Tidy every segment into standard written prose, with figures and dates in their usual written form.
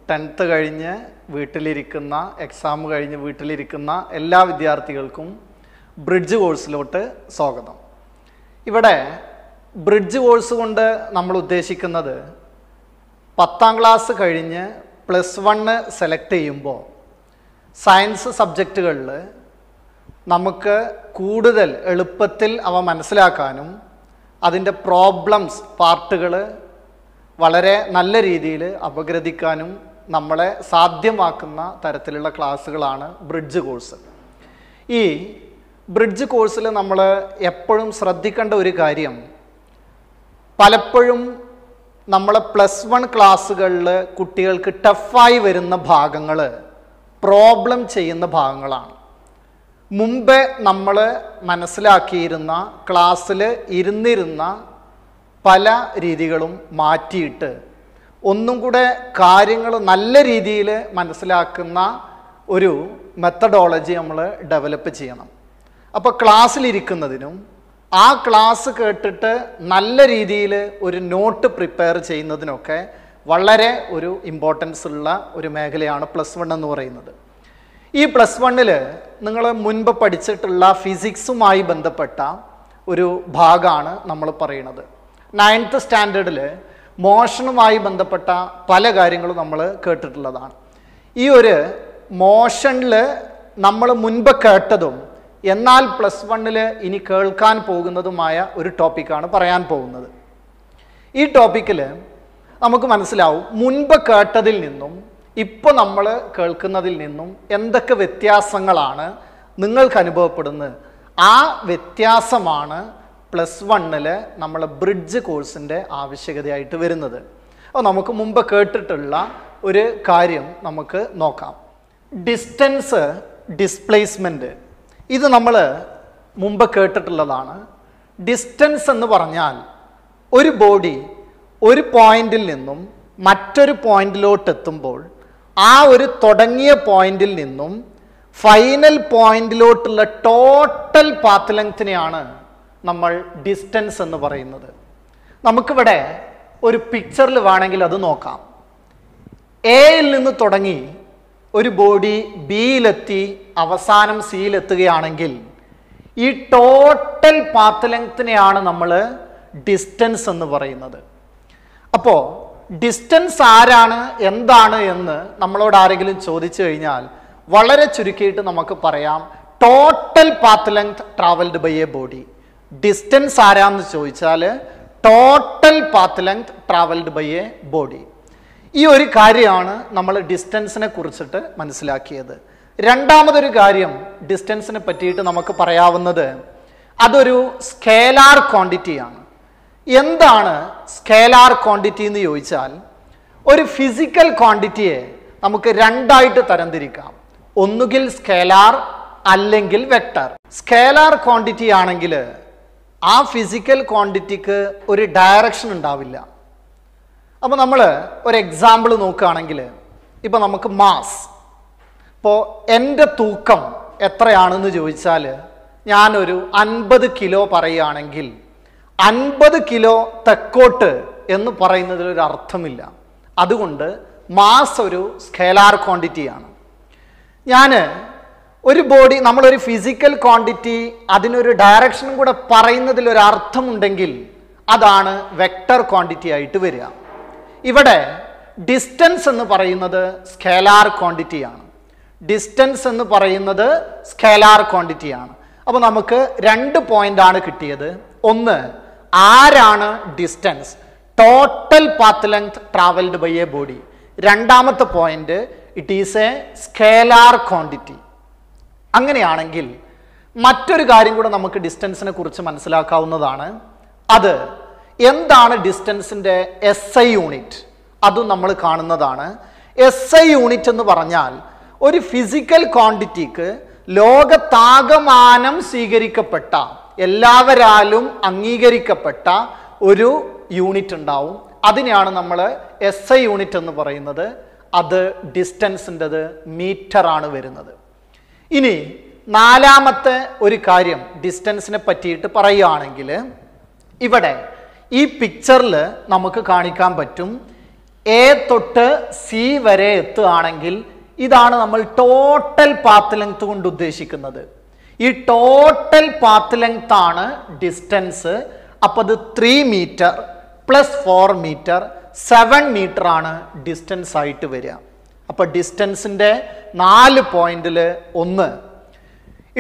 10th കഴിഞ്ഞ് വീട്ടിലിരിക്കുന്ന exam കഴിഞ്ഞ് വീട്ടിലിരിക്കുന്ന എല്ലാ വിദ്യാർത്ഥികൾക്കും ബ്രിഡ്ജ് കോഴ്സിലോട്ട് സ്വാഗതം. ഇവിടെ ബ്രിഡ്ജ് കോഴ്സ് കൊണ്ട് നമ്മൾ ഉദ്ദേശിക്കുന്നത് 10ാം ക്ലാസ് കഴിഞ്ഞ് +1 സെലക്ട് ചെയ്യുമ്പോൾ സയൻസ് സബ്ജക്റ്റുകളിൽ നമുക്ക് കൂടുതൽ എളുപ്പത്തിൽ അവ മനസ്സിലാക്കാനും അതിൻ്റെ പ്രോബ്ലംസ് പാർട്ടുകൾ വളരെ നല്ല രീതിയിൽ അപഗ്രഥിക്കാനും നമ്മളെ സാധ്യമാക്കുന്ന തരത്തിലുള്ള ക്ലാസ്സുകളാണ് ബ്രിഡ്ജ് കോഴ്സ്. ഈ ബ്രിഡ്ജ് കോഴ്സിൽ നമ്മൾ എപ്പോഴും ശ്രദ്ധിക്കേണ്ട ഒരു കാര്യം, പലപ്പോഴും നമ്മളെ +1 ക്ലാസ്സുകളിൽ കുട്ടികൾക്ക് ടഫായി വരുന്ന ഭാഗങ്ങൾ പ്രോബ്ലം ചെയ്യുന്ന ഭാഗങ്ങളാണ്. മുമ്പേ നമ്മൾ മനസ്സിലാക്കിയിരുന്ന ക്ലാസ്സിൽ ഇരുന്നിരുന്ന പല രീതികളും മാറ്റിയിട്ട് ഒന്നും കൂടെ കാര്യങ്ങൾ നല്ല രീതിയിൽ മനസ്സിലാക്കുന്ന ഒരു മെത്തഡോളജി നമ്മൾ ഡെവലപ്പ് ചെയ്യണം. അപ്പോൾ ക്ലാസ്സിലിരിക്കുന്നതിനും ആ ക്ലാസ് കേട്ടിട്ട് നല്ല രീതിയിൽ ഒരു നോട്ട് പ്രിപ്പയർ ചെയ്യുന്നതിനൊക്കെ വളരെ ഒരു ഇമ്പോർട്ടൻസ് ഉള്ള ഒരു മേഖലയാണ് +1 എന്ന് പറയുന്നത്. ഈ +1 നിങ്ങൾ മുൻപ് പഠിച്ചിട്ടുള്ള ഫിസിക്സുമായി ബന്ധപ്പെട്ട ഒരു ഭാഗമാണ് നമ്മൾ പറയുന്നത്. 9th സ്റ്റാൻഡേർഡിൽ മോഷനുമായി ബന്ധപ്പെട്ട പല കാര്യങ്ങളും നമ്മൾ കേട്ടിട്ടുള്ളതാണ്. ഈ ഒരു മോഷനിൽ നമ്മൾ മുൻപ് കേട്ടതും എന്നാൽ +1 ഇനി കേൾക്കാൻ പോകുന്നതുമായ ഒരു ടോപ്പിക്കാണ് പറയാൻ പോകുന്നത്. ഈ ടോപ്പിക്കിൽ നമുക്ക് മനസ്സിലാവും മുൻപ് കേട്ടതിൽ നിന്നും ഇപ്പോൾ നമ്മൾ കേൾക്കുന്നതിൽ നിന്നും എന്തൊക്കെ വ്യത്യാസങ്ങളാണ് നിങ്ങൾക്ക് അനുഭവപ്പെടുന്നത്. ആ വ്യത്യാസമാണ് +1 നമ്മൾ ബ്രിഡ്ജ് കോഴ്സിൻ്റെ ആവശ്യകതയായിട്ട് വരുന്നത്. അപ്പോൾ നമുക്ക് മുമ്പ് കേട്ടിട്ടുള്ള ഒരു കാര്യം നമുക്ക് നോക്കാം. ഡിസ്റ്റൻസ് ഡിസ്പ്ലേസ്മെൻറ്റ്, ഇത് നമ്മൾ മുമ്പ് കേട്ടിട്ടുള്ളതാണ്. ഡിസ്റ്റൻസ് എന്ന് പറഞ്ഞാൽ ഒരു ബോഡി ഒരു പോയിന്റിൽ നിന്നും മറ്റൊരു പോയിന്റിലോട്ട് എത്തുമ്പോൾ ആ ഒരു തുടങ്ങിയ പോയിന്റിൽ നിന്നും ഫൈനൽ പോയിന്റിലോട്ടുള്ള ടോട്ടൽ പാത്ത് ലെങ്തിനെയാണ് നമ്മൾ ഡിസ്റ്റൻസ് എന്ന് പറയുന്നത്. നമുക്കിവിടെ ഒരു പിക്ചറിൽ വേണമെങ്കിൽ അത് നോക്കാം. എയിൽ നിന്ന് തുടങ്ങി ഒരു ബോഡി ബിയിലെത്തി അവസാനം സിയിലെത്തുകയാണെങ്കിൽ ഈ ടോട്ടൽ പാത്ത് ലെങ്തിനെയാണ് നമ്മൾ ഡിസ്റ്റൻസ് എന്ന് പറയുന്നത്. അപ്പോൾ ഡിസ്റ്റൻസ് ആരാണ് എന്താണ് എന്ന് നമ്മളോട് ആരെങ്കിലും ചോദിച്ചു കഴിഞ്ഞാൽ വളരെ ചുരുക്കിയിട്ട് നമുക്ക് പറയാം, total path length travelled by a body. Distance ആരാന്ന് ചോദിച്ചാൽ total path length travelled by a body. ഈ ഒരു കാര്യമാണ് നമ്മൾ ഡിസ്റ്റൻസിനെ കുറിച്ചിട്ട് മനസ്സിലാക്കിയത്. രണ്ടാമതൊരു കാര്യം ഡിസ്റ്റൻസിനെ പറ്റിയിട്ട് നമുക്ക് പറയാവുന്നത്, അതൊരു സ്കേലാർ ക്വാണ്ടിറ്റിയാണ്. എന്താണ് സ്കേലാർ ക്വാണ്ടിറ്റി എന്ന് ചോദിച്ചാൽ, ഒരു ഫിസിക്കൽ ക്വാണ്ടിറ്റിയെ നമുക്ക് രണ്ടായിട്ട് തരംതിരിക്കാം. ഒന്നുകിൽ സ്കേലാർ അല്ലെങ്കിൽ വെക്ടർ. സ്കേലാർ ക്വാണ്ടിറ്റി ആണെങ്കിൽ ആ ഫിസിക്കൽ ക്വാണ്ടിറ്റിക്ക് ഒരു ഡയറക്ഷൻ ഉണ്ടാവില്ല. അപ്പോൾ നമ്മൾ ഒരു എക്സാമ്പിൾ നോക്കുകയാണെങ്കിൽ, ഇപ്പോൾ നമുക്ക് മാസ്, ഇപ്പോൾ എൻ്റെ തൂക്കം എത്രയാണെന്ന് ചോദിച്ചാൽ ഞാനൊരു 50 കിലോ പറയുകയാണെങ്കിൽ 50 കിലോ തെക്കോട്ട് എന്ന് പറയുന്നതിലൊരു അർത്ഥമില്ല. അതുകൊണ്ട് മാസ് ഒരു സ്കേലാർ ക്വാണ്ടിറ്റിയാണ്. ഞാൻ ഒരു ബോഡി, നമ്മളൊരു ഫിസിക്കൽ ക്വാണ്ടിറ്റി അതിനൊരു ഡയറക്ഷനും കൂടെ പറയുന്നതിലൊരു അർത്ഥമുണ്ടെങ്കിൽ അതാണ് വെക്ടർ ക്വാണ്ടിറ്റി ആയിട്ട് വരിക. ഇവിടെ ഡിസ്റ്റൻസ് എന്ന് പറയുന്നത് സ്കേലാർ ക്വാണ്ടിറ്റിയാണ്. ഡിസ്റ്റൻസ് എന്ന് പറയുന്നത് സ്കേലാർ ക്വാണ്ടിറ്റിയാണ്. അപ്പോൾ നമുക്ക് 2 പോയിന്റാണ് കിട്ടിയത്. ഒന്ന്, ആരാണ് distance, total path length travelled by a body. രണ്ടാമത്തെ point, it is a scalar quantity. അങ്ങനെയാണെങ്കിൽ മറ്റൊരു കാര്യം കൂടെ നമുക്ക് ഡിസ്റ്റൻസിനെ കുറിച്ച് മനസ്സിലാക്കാവുന്നതാണ്. അത് എന്താണ് ഡിസ്റ്റൻസിൻ്റെ SI യൂണിറ്റ്, അതും നമ്മൾ കാണുന്നതാണ്. SI യൂണിറ്റ് എന്ന് പറഞ്ഞാൽ ഒരു ഫിസിക്കൽ ക്വാണ്ടിറ്റിക്ക് ലോകത്താകമാനം സ്വീകരിക്കപ്പെട്ട, എല്ലാവരാലും അംഗീകരിക്കപ്പെട്ട ഒരു യൂണിറ്റ് ഉണ്ടാവും. അതിനെയാണ് നമ്മൾ SI യൂണിറ്റ് എന്ന് പറയുന്നത്. അത് ഡിസ്റ്റൻസിൻ്റെത് മീറ്ററാണ് വരുന്നത്. ഇനി നാലാമത്തെ ഒരു കാര്യം ഡിസ്റ്റൻസിനെ പറ്റിയിട്ട് പറയുകയാണെങ്കിൽ, ഇവിടെ ഈ പിക്ചറിൽ നമുക്ക് കാണിക്കാൻ പറ്റും എ തൊട്ട് സി വരെ എത്തുകയാണെങ്കിൽ ഇതാണ് നമ്മൾ ടോട്ടൽ പാത്ത് ലെങ്ത് കൊണ്ട് ഉദ്ദേശിക്കുന്നത്. ഈ ടോട്ടൽ പാത്ത് ലെങ്ത് ആണ് ഡിസ്റ്റൻസ്. അപ്പോൾ അത് 3 മീറ്റർ പ്ലസ് 4 മീറ്റർ 7 മീറ്റർ ആണ് ഡിസ്റ്റൻസ് ആയിട്ട് വരിക. അപ്പോൾ ഡിസ്റ്റൻസിൻ്റെ 4 പോയിന്റിൽ 1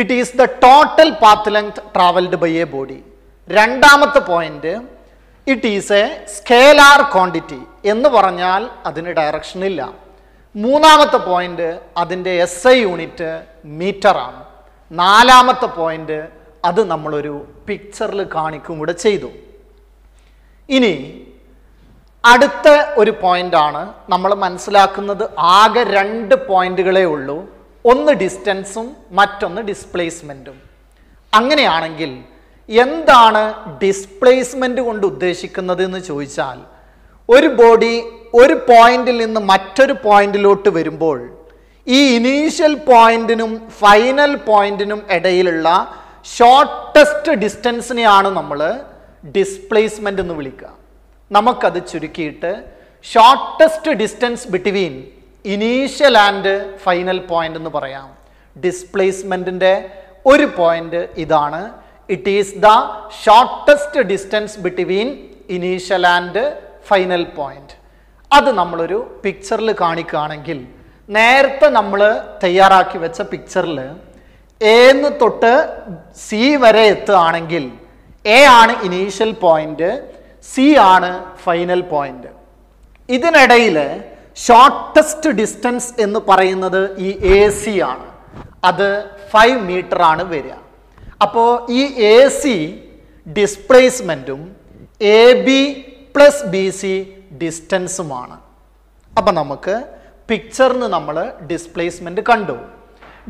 it is the total path length travelled by a body. രണ്ടാമത്തെ point it is a scalar quantity എന്ന് പറഞ്ഞാൽ അതിന് ഡയറക്ഷൻ ഇല്ല. മൂന്നാമത്തെ പോയിന്റ് അതിൻ്റെ SI യൂണിറ്റ് മീറ്റർ ആണ്. നാലാമത്തെ പോയിന്റ് അത് നമ്മളൊരു പിക്ചറിൽ കാണിക്കും കൂടെ ചെയ്തു. ഇനി അടുത്ത ഒരു പോയിന്റാണ് നമ്മൾ മനസ്സിലാക്കുന്നത്. ആകെ 2 പോയിന്റുകളേ ഉള്ളൂ, ഒന്ന് ഡിസ്റ്റൻസും മറ്റൊന്ന് ഡിസ്പ്ലേസ്മെൻറ്റും. അങ്ങനെയാണെങ്കിൽ എന്താണ് ഡിസ്പ്ലേസ്മെൻറ്റ് കൊണ്ട് ഉദ്ദേശിക്കുന്നത് എന്ന് ചോദിച്ചാൽ, ഒരു ബോഡി ഒരു പോയിന്റിൽ നിന്ന് മറ്റൊരു പോയിന്റിലോട്ട് വരുമ്പോൾ ഈ ഇനീഷ്യൽ പോയിന്റിനും ഫൈനൽ പോയിന്റിനും ഇടയിലുള്ള ഷോർട്ടസ്റ്റ് ഡിസ്റ്റൻസിനെയാണ് നമ്മൾ ഡിസ്പ്ലേസ്മെന്റ് എന്ന് വിളിക്കുക. നമുക്കത് ചുരുക്കിയിട്ട് shortest distance between initial and final point എന്ന് പറയാം. ഡിസ്പ്ലേസ്മെന്റിന്റെ ഒരു പോയിന്റ് ഇതാണ്. It is the shortest distance between initial and final point. അത് നമ്മളൊരു പിക്ചറിൽ കാണിക്കുകയാണെങ്കിൽ, നേരത്തെ നമ്മൾ തയ്യാറാക്കി വെച്ച പിക്ചറിൽ എന്ന് തൊട്ട് സി വരെ എത്തുകയാണെങ്കിൽ എ ആണ് ഇനീഷ്യൽ പോയിന്റ്, സി ആണ് ഫൈനൽ പോയിന്റ്. ഇതിനിടയിൽ ഷോർട്ടസ്റ്റ് ഡിസ്റ്റൻസ് എന്ന് പറയുന്നത് ഈ AC ആണ്. അത് 5 മീറ്റർ ആണ് വരിക. അപ്പോൾ ഈ AC ഡിസ്പ്ലേസ്മെൻറ്റും AB പ്ലസ് BC ഡിസ്റ്റൻസുമാണ്. അപ്പം നമുക്ക് പിക്ചറിന് നമ്മൾ ഡിസ്പ്ലേസ്മെൻറ്റ് കണ്ടു.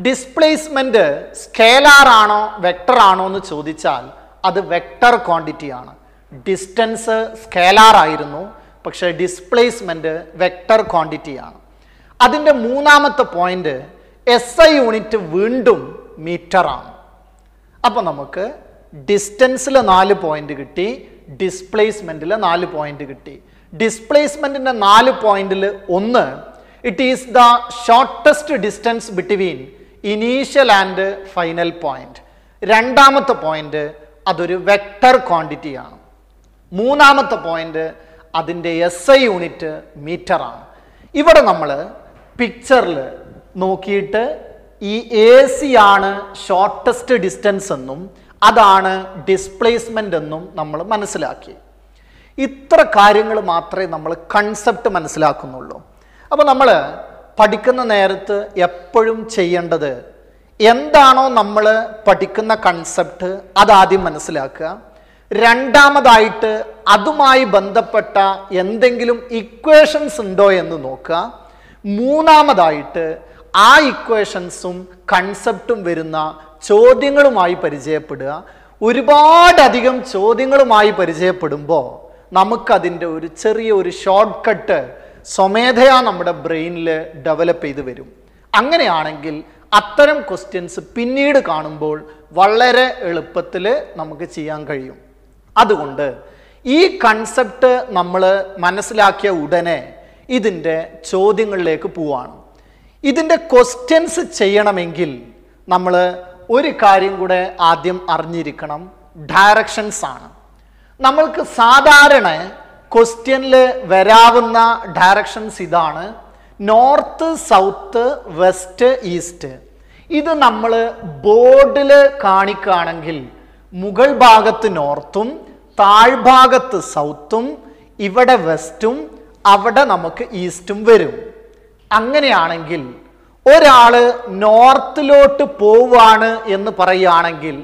ഡിസ്പ്ലേസ്മെൻറ്റ് സ്കേലാർ ആണോ വെക്ടർ ആണോ എന്ന് ചോദിച്ചാൽ അത് വെക്ടർ ക്വാണ്ടിറ്റി ആണ്. ഡിസ്റ്റൻസ് സ്കേലാർ ആയിരുന്നു, പക്ഷേ ഡിസ്പ്ലേസ്മെൻറ്റ് വെക്ടർ ക്വാണ്ടിറ്റി ആണ്. അതിൻ്റെ മൂന്നാമത്തെ പോയിന്റ് SI യൂണിറ്റ് വീണ്ടും മീറ്റർ ആണ്. അപ്പം നമുക്ക് ഡിസ്റ്റൻസിൽ 4 പോയിന്റ് കിട്ടി, ഡിസ്പ്ലേസ്മെൻറ്റിൽ 4 പോയിന്റ് കിട്ടി. ഡിസ്പ്ലേസ്മെൻറ്റിൻ്റെ 4 പോയിന്റിൽ 1 it is the shortest distance between initial and final point. രണ്ടാമത്തെ പോയിന്റ് അതൊരു വെക്ടർ ക്വാണ്ടിറ്റി ആണ്. മൂന്നാമത്തെ പോയിന്റ് അതിൻ്റെ SI യൂണിറ്റ് മീറ്റർ ആണ്. ഇവിടെ നമ്മൾ പിക്ചറിൽ നോക്കിയിട്ട് ഈ AC ആണ് ഷോർട്ടസ്റ്റ് ഡിസ്റ്റൻസ് എന്നും അതാണ് ഡിസ്പ്ലേസ്മെൻ്റ് എന്നും നമ്മൾ മനസ്സിലാക്കി. ഇത്ര കാര്യങ്ങൾ മാത്രമേ നമ്മൾ കൺസെപ്റ്റ് മനസ്സിലാക്കുന്നുള്ളൂ. അപ്പോൾ നമ്മൾ പഠിക്കുന്ന നേരത്ത് എപ്പോഴും ചെയ്യേണ്ടത് എന്താണോ നമ്മൾ പഠിക്കുന്ന കൺസെപ്റ്റ് അതാദ്യം മനസ്സിലാക്കുക. രണ്ടാമതായിട്ട് അതുമായി ബന്ധപ്പെട്ട എന്തെങ്കിലും ഇക്വേഷൻസ് ഉണ്ടോ എന്ന് നോക്കുക. മൂന്നാമതായിട്ട് ആ ഇക്വേഷൻസും കൺസെപ്റ്റും വരുന്ന ചോദ്യങ്ങളുമായി പരിചയപ്പെടുക. ഒരുപാടധികം ചോദ്യങ്ങളുമായി പരിചയപ്പെടുമ്പോൾ നമുക്കതിൻ്റെ ഒരു ചെറിയൊരു ഷോർട്ട് കട്ട് സ്വമേധയാ നമ്മുടെ ബ്രെയിനിൽ ഡെവലപ്പ് ചെയ്ത് വരും. അങ്ങനെയാണെങ്കിൽ അത്തരം ക്വസ്റ്റ്യൻസ് പിന്നീട് കാണുമ്പോൾ വളരെ എളുപ്പത്തിൽ നമുക്ക് ചെയ്യാൻ കഴിയും. അതുകൊണ്ട് ഈ കൺസെപ്റ്റ് നമ്മൾ മനസ്സിലാക്കിയ ഉടനെ ഇതിൻ്റെ ചോദ്യങ്ങളിലേക്ക് പോവാണ്. ഇതിൻ്റെ ക്വസ്റ്റ്യൻസ് ചെയ്യണമെങ്കിൽ നമ്മൾ ഒരു കാര്യം കൂടെ ആദ്യം അറിഞ്ഞിരിക്കണം, ഡയറക്ഷൻസ് ആണ്. നമ്മൾക്ക് സാധാരണ ക്വസ്റ്റ്യനിൽ വരാവുന്ന ഡയറക്ഷൻസ് ഇതാണ്: നോർത്ത്, സൗത്ത്, വെസ്റ്റ്, ഈസ്റ്റ്. ഇത് നമ്മൾ ബോർഡിൽ കാണിക്കുകയാണെങ്കിൽ മുകൾ ഭാഗത്ത് നോർത്തും താഴ്ഭാഗത്ത് സൗത്തും ഇവിടെ വെസ്റ്റും അവിടെ നമുക്ക് ഈസ്റ്റും വരും. അങ്ങനെയാണെങ്കിൽ ഒരാൾ നോർത്തിലോട്ട് പോവാണ് എന്ന് പറയുകയാണെങ്കിൽ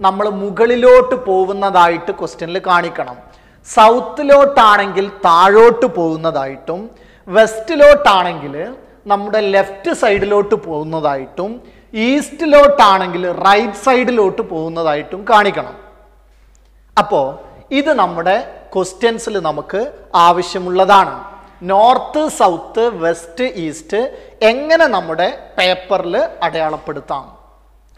നമ്മൾ മുകളിലോട്ട് പോകുന്നതായിട്ട് ക്വസ്റ്റ്യനിൽ കാണിക്കണം. സൗത്തിലോട്ടാണെങ്കിൽ താഴോട്ട് പോകുന്നതായിട്ടും വെസ്റ്റിലോട്ടാണെങ്കിൽ നമ്മുടെ ലെഫ്റ്റ് സൈഡിലോട്ട് പോകുന്നതായിട്ടും ഈസ്റ്റിലോട്ടാണെങ്കിൽ റൈറ്റ് സൈഡിലോട്ട് പോകുന്നതായിട്ടും കാണിക്കണം. അപ്പോൾ ഇത് നമ്മുടെ ക്വസ്റ്റ്യൻസിൽ നമുക്ക് ആവശ്യമുള്ളതാണ്. നോർത്ത്, സൗത്ത്, വെസ്റ്റ്, ഈസ്റ്റ് എങ്ങനെ നമ്മുടെ പേപ്പറിൽ അടയാളപ്പെടുത്താം.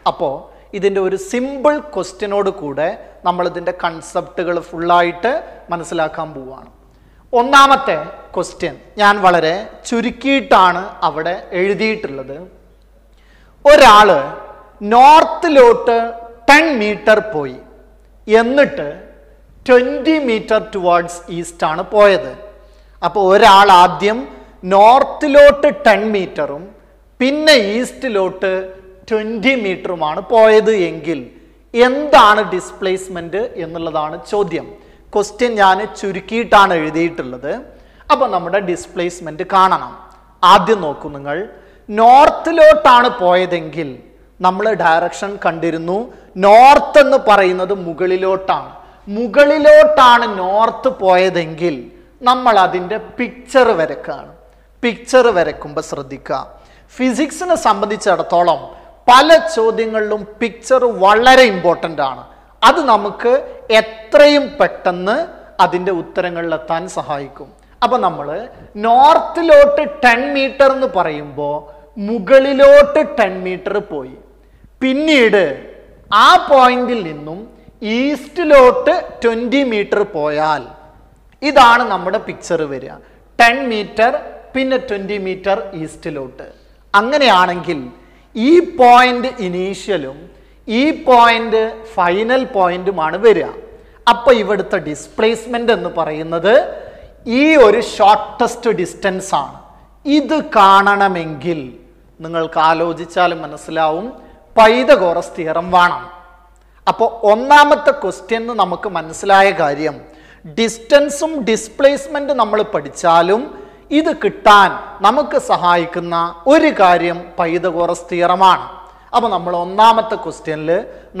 അപ്പോൾ ഇതിൻ്റെ ഒരു സിമ്പിൾ ക്വസ്റ്റ്യനോട് കൂടെ നമ്മളിതിൻ്റെ കൺസെപ്റ്റുകൾ ഫുള്ളായിട്ട് മനസ്സിലാക്കാൻ പോവുകയാണ്. ഒന്നാമത്തെ ക്വസ്റ്റ്യൻ ഞാൻ വളരെ ചുരുക്കിയിട്ടാണ് അവിടെ എഴുതിയിട്ടുള്ളത്. ഒരാള് നോർത്തിലോട്ട് 10 മീറ്റർ പോയി, എന്നിട്ട് 20 മീറ്റർ ടുവേർഡ്സ് ഈസ്റ്റ് ആണ് പോയത്. അപ്പോൾ ഒരാൾ ആദ്യം നോർത്തിലോട്ട് 10 മീറ്ററും പിന്നെ ഈസ്റ്റിലോട്ട് 20 മീറ്ററുമാണ് പോയത് എങ്കിൽ എന്താണ് ഡിസ്പ്ലേസ്മെന്റ് എന്നുള്ളതാണ് ചോദ്യം. ക്വസ്റ്റ്യൻ ഞാൻ ചുരുക്കിയിട്ടാണ് എഴുതിയിട്ടുള്ളത്. അപ്പോൾ നമ്മുടെ ഡിസ്പ്ലേസ്മെന്റ് കാണണം. ആദ്യം നോക്കൂ, നിങ്ങൾ നോർത്തിലോട്ടാണ് പോയതെങ്കിൽ നമ്മൾ ഡയറക്ഷൻ കണ്ടിരുന്നു. നോർത്ത് എന്ന് പറയുന്നത് മുകളിലോട്ടാണ്. മുകളിലോട്ടാണ് നോർത്ത് പോയതെങ്കിൽ നമ്മൾ അതിൻ്റെ പിക്ചർ വരക്കാണ്. പിക്ചർ വരക്കുമ്പോൾ ശ്രദ്ധിക്കുക, ഫിസിക്സിനെ സംബന്ധിച്ചിടത്തോളം പല ചോദ്യങ്ങളിലും പിക്ചർ വളരെ ഇമ്പോർട്ടൻ്റ് ആണ്. അത് നമുക്ക് എത്രയും പെട്ടെന്ന് അതിൻ്റെ ഉത്തരങ്ങളിലെത്താൻ സഹായിക്കും. അപ്പം നമ്മൾ നോർത്തിലോട്ട് 10 മീറ്റർ എന്ന് പറയുമ്പോൾ മുകളിലോട്ട് 10 മീറ്റർ പോയി. പിന്നീട് ആ പോയിന്റിൽ നിന്നും ഈസ്റ്റിലോട്ട് 20 മീറ്റർ പോയാൽ ഇതാണ് നമ്മുടെ പിക്ചർ വരിക. 10 മീറ്റർ പിന്നെ 20 മീറ്റർ ഈസ്റ്റിലോട്ട്. അങ്ങനെയാണെങ്കിൽ ഈ പോയിന്റ് ഇനീഷ്യലും ഈ പോയിന്റ് ഫൈനൽ പോയിന്റുമാണ് വരിക. അപ്പോൾ ഇവിടുത്തെ ഡിസ്പ്ലേസ്മെന്റ് എന്ന് പറയുന്നത് ഈ ഒരു ഷോർട്ടസ്റ്റ് ഡിസ്റ്റൻസ് ആണ്. ഇത് കാണണമെങ്കിൽ നിങ്ങൾക്ക് ആലോചിച്ചാൽ മനസ്സിലാവും, പൈതഗോറസ് തിയറം വേണം. അപ്പോൾ ഒന്നാമത്തെ ക്വസ്റ്റ്യൻ നമുക്ക് മനസ്സിലായ കാര്യം, ഡിസ്റ്റൻസും ഡിസ്പ്ലേസ്മെന്റ് നമ്മൾ പഠിച്ചാലും ഇത് കിട്ടാൻ നമുക്ക് സഹായിക്കുന്ന ഒരു കാര്യം പൈതഗോറസ് തിയറമാണ്. അപ്പോൾ നമ്മൾ ഒന്നാമത്തെ ക്വസ്റ്റ്യനിൽ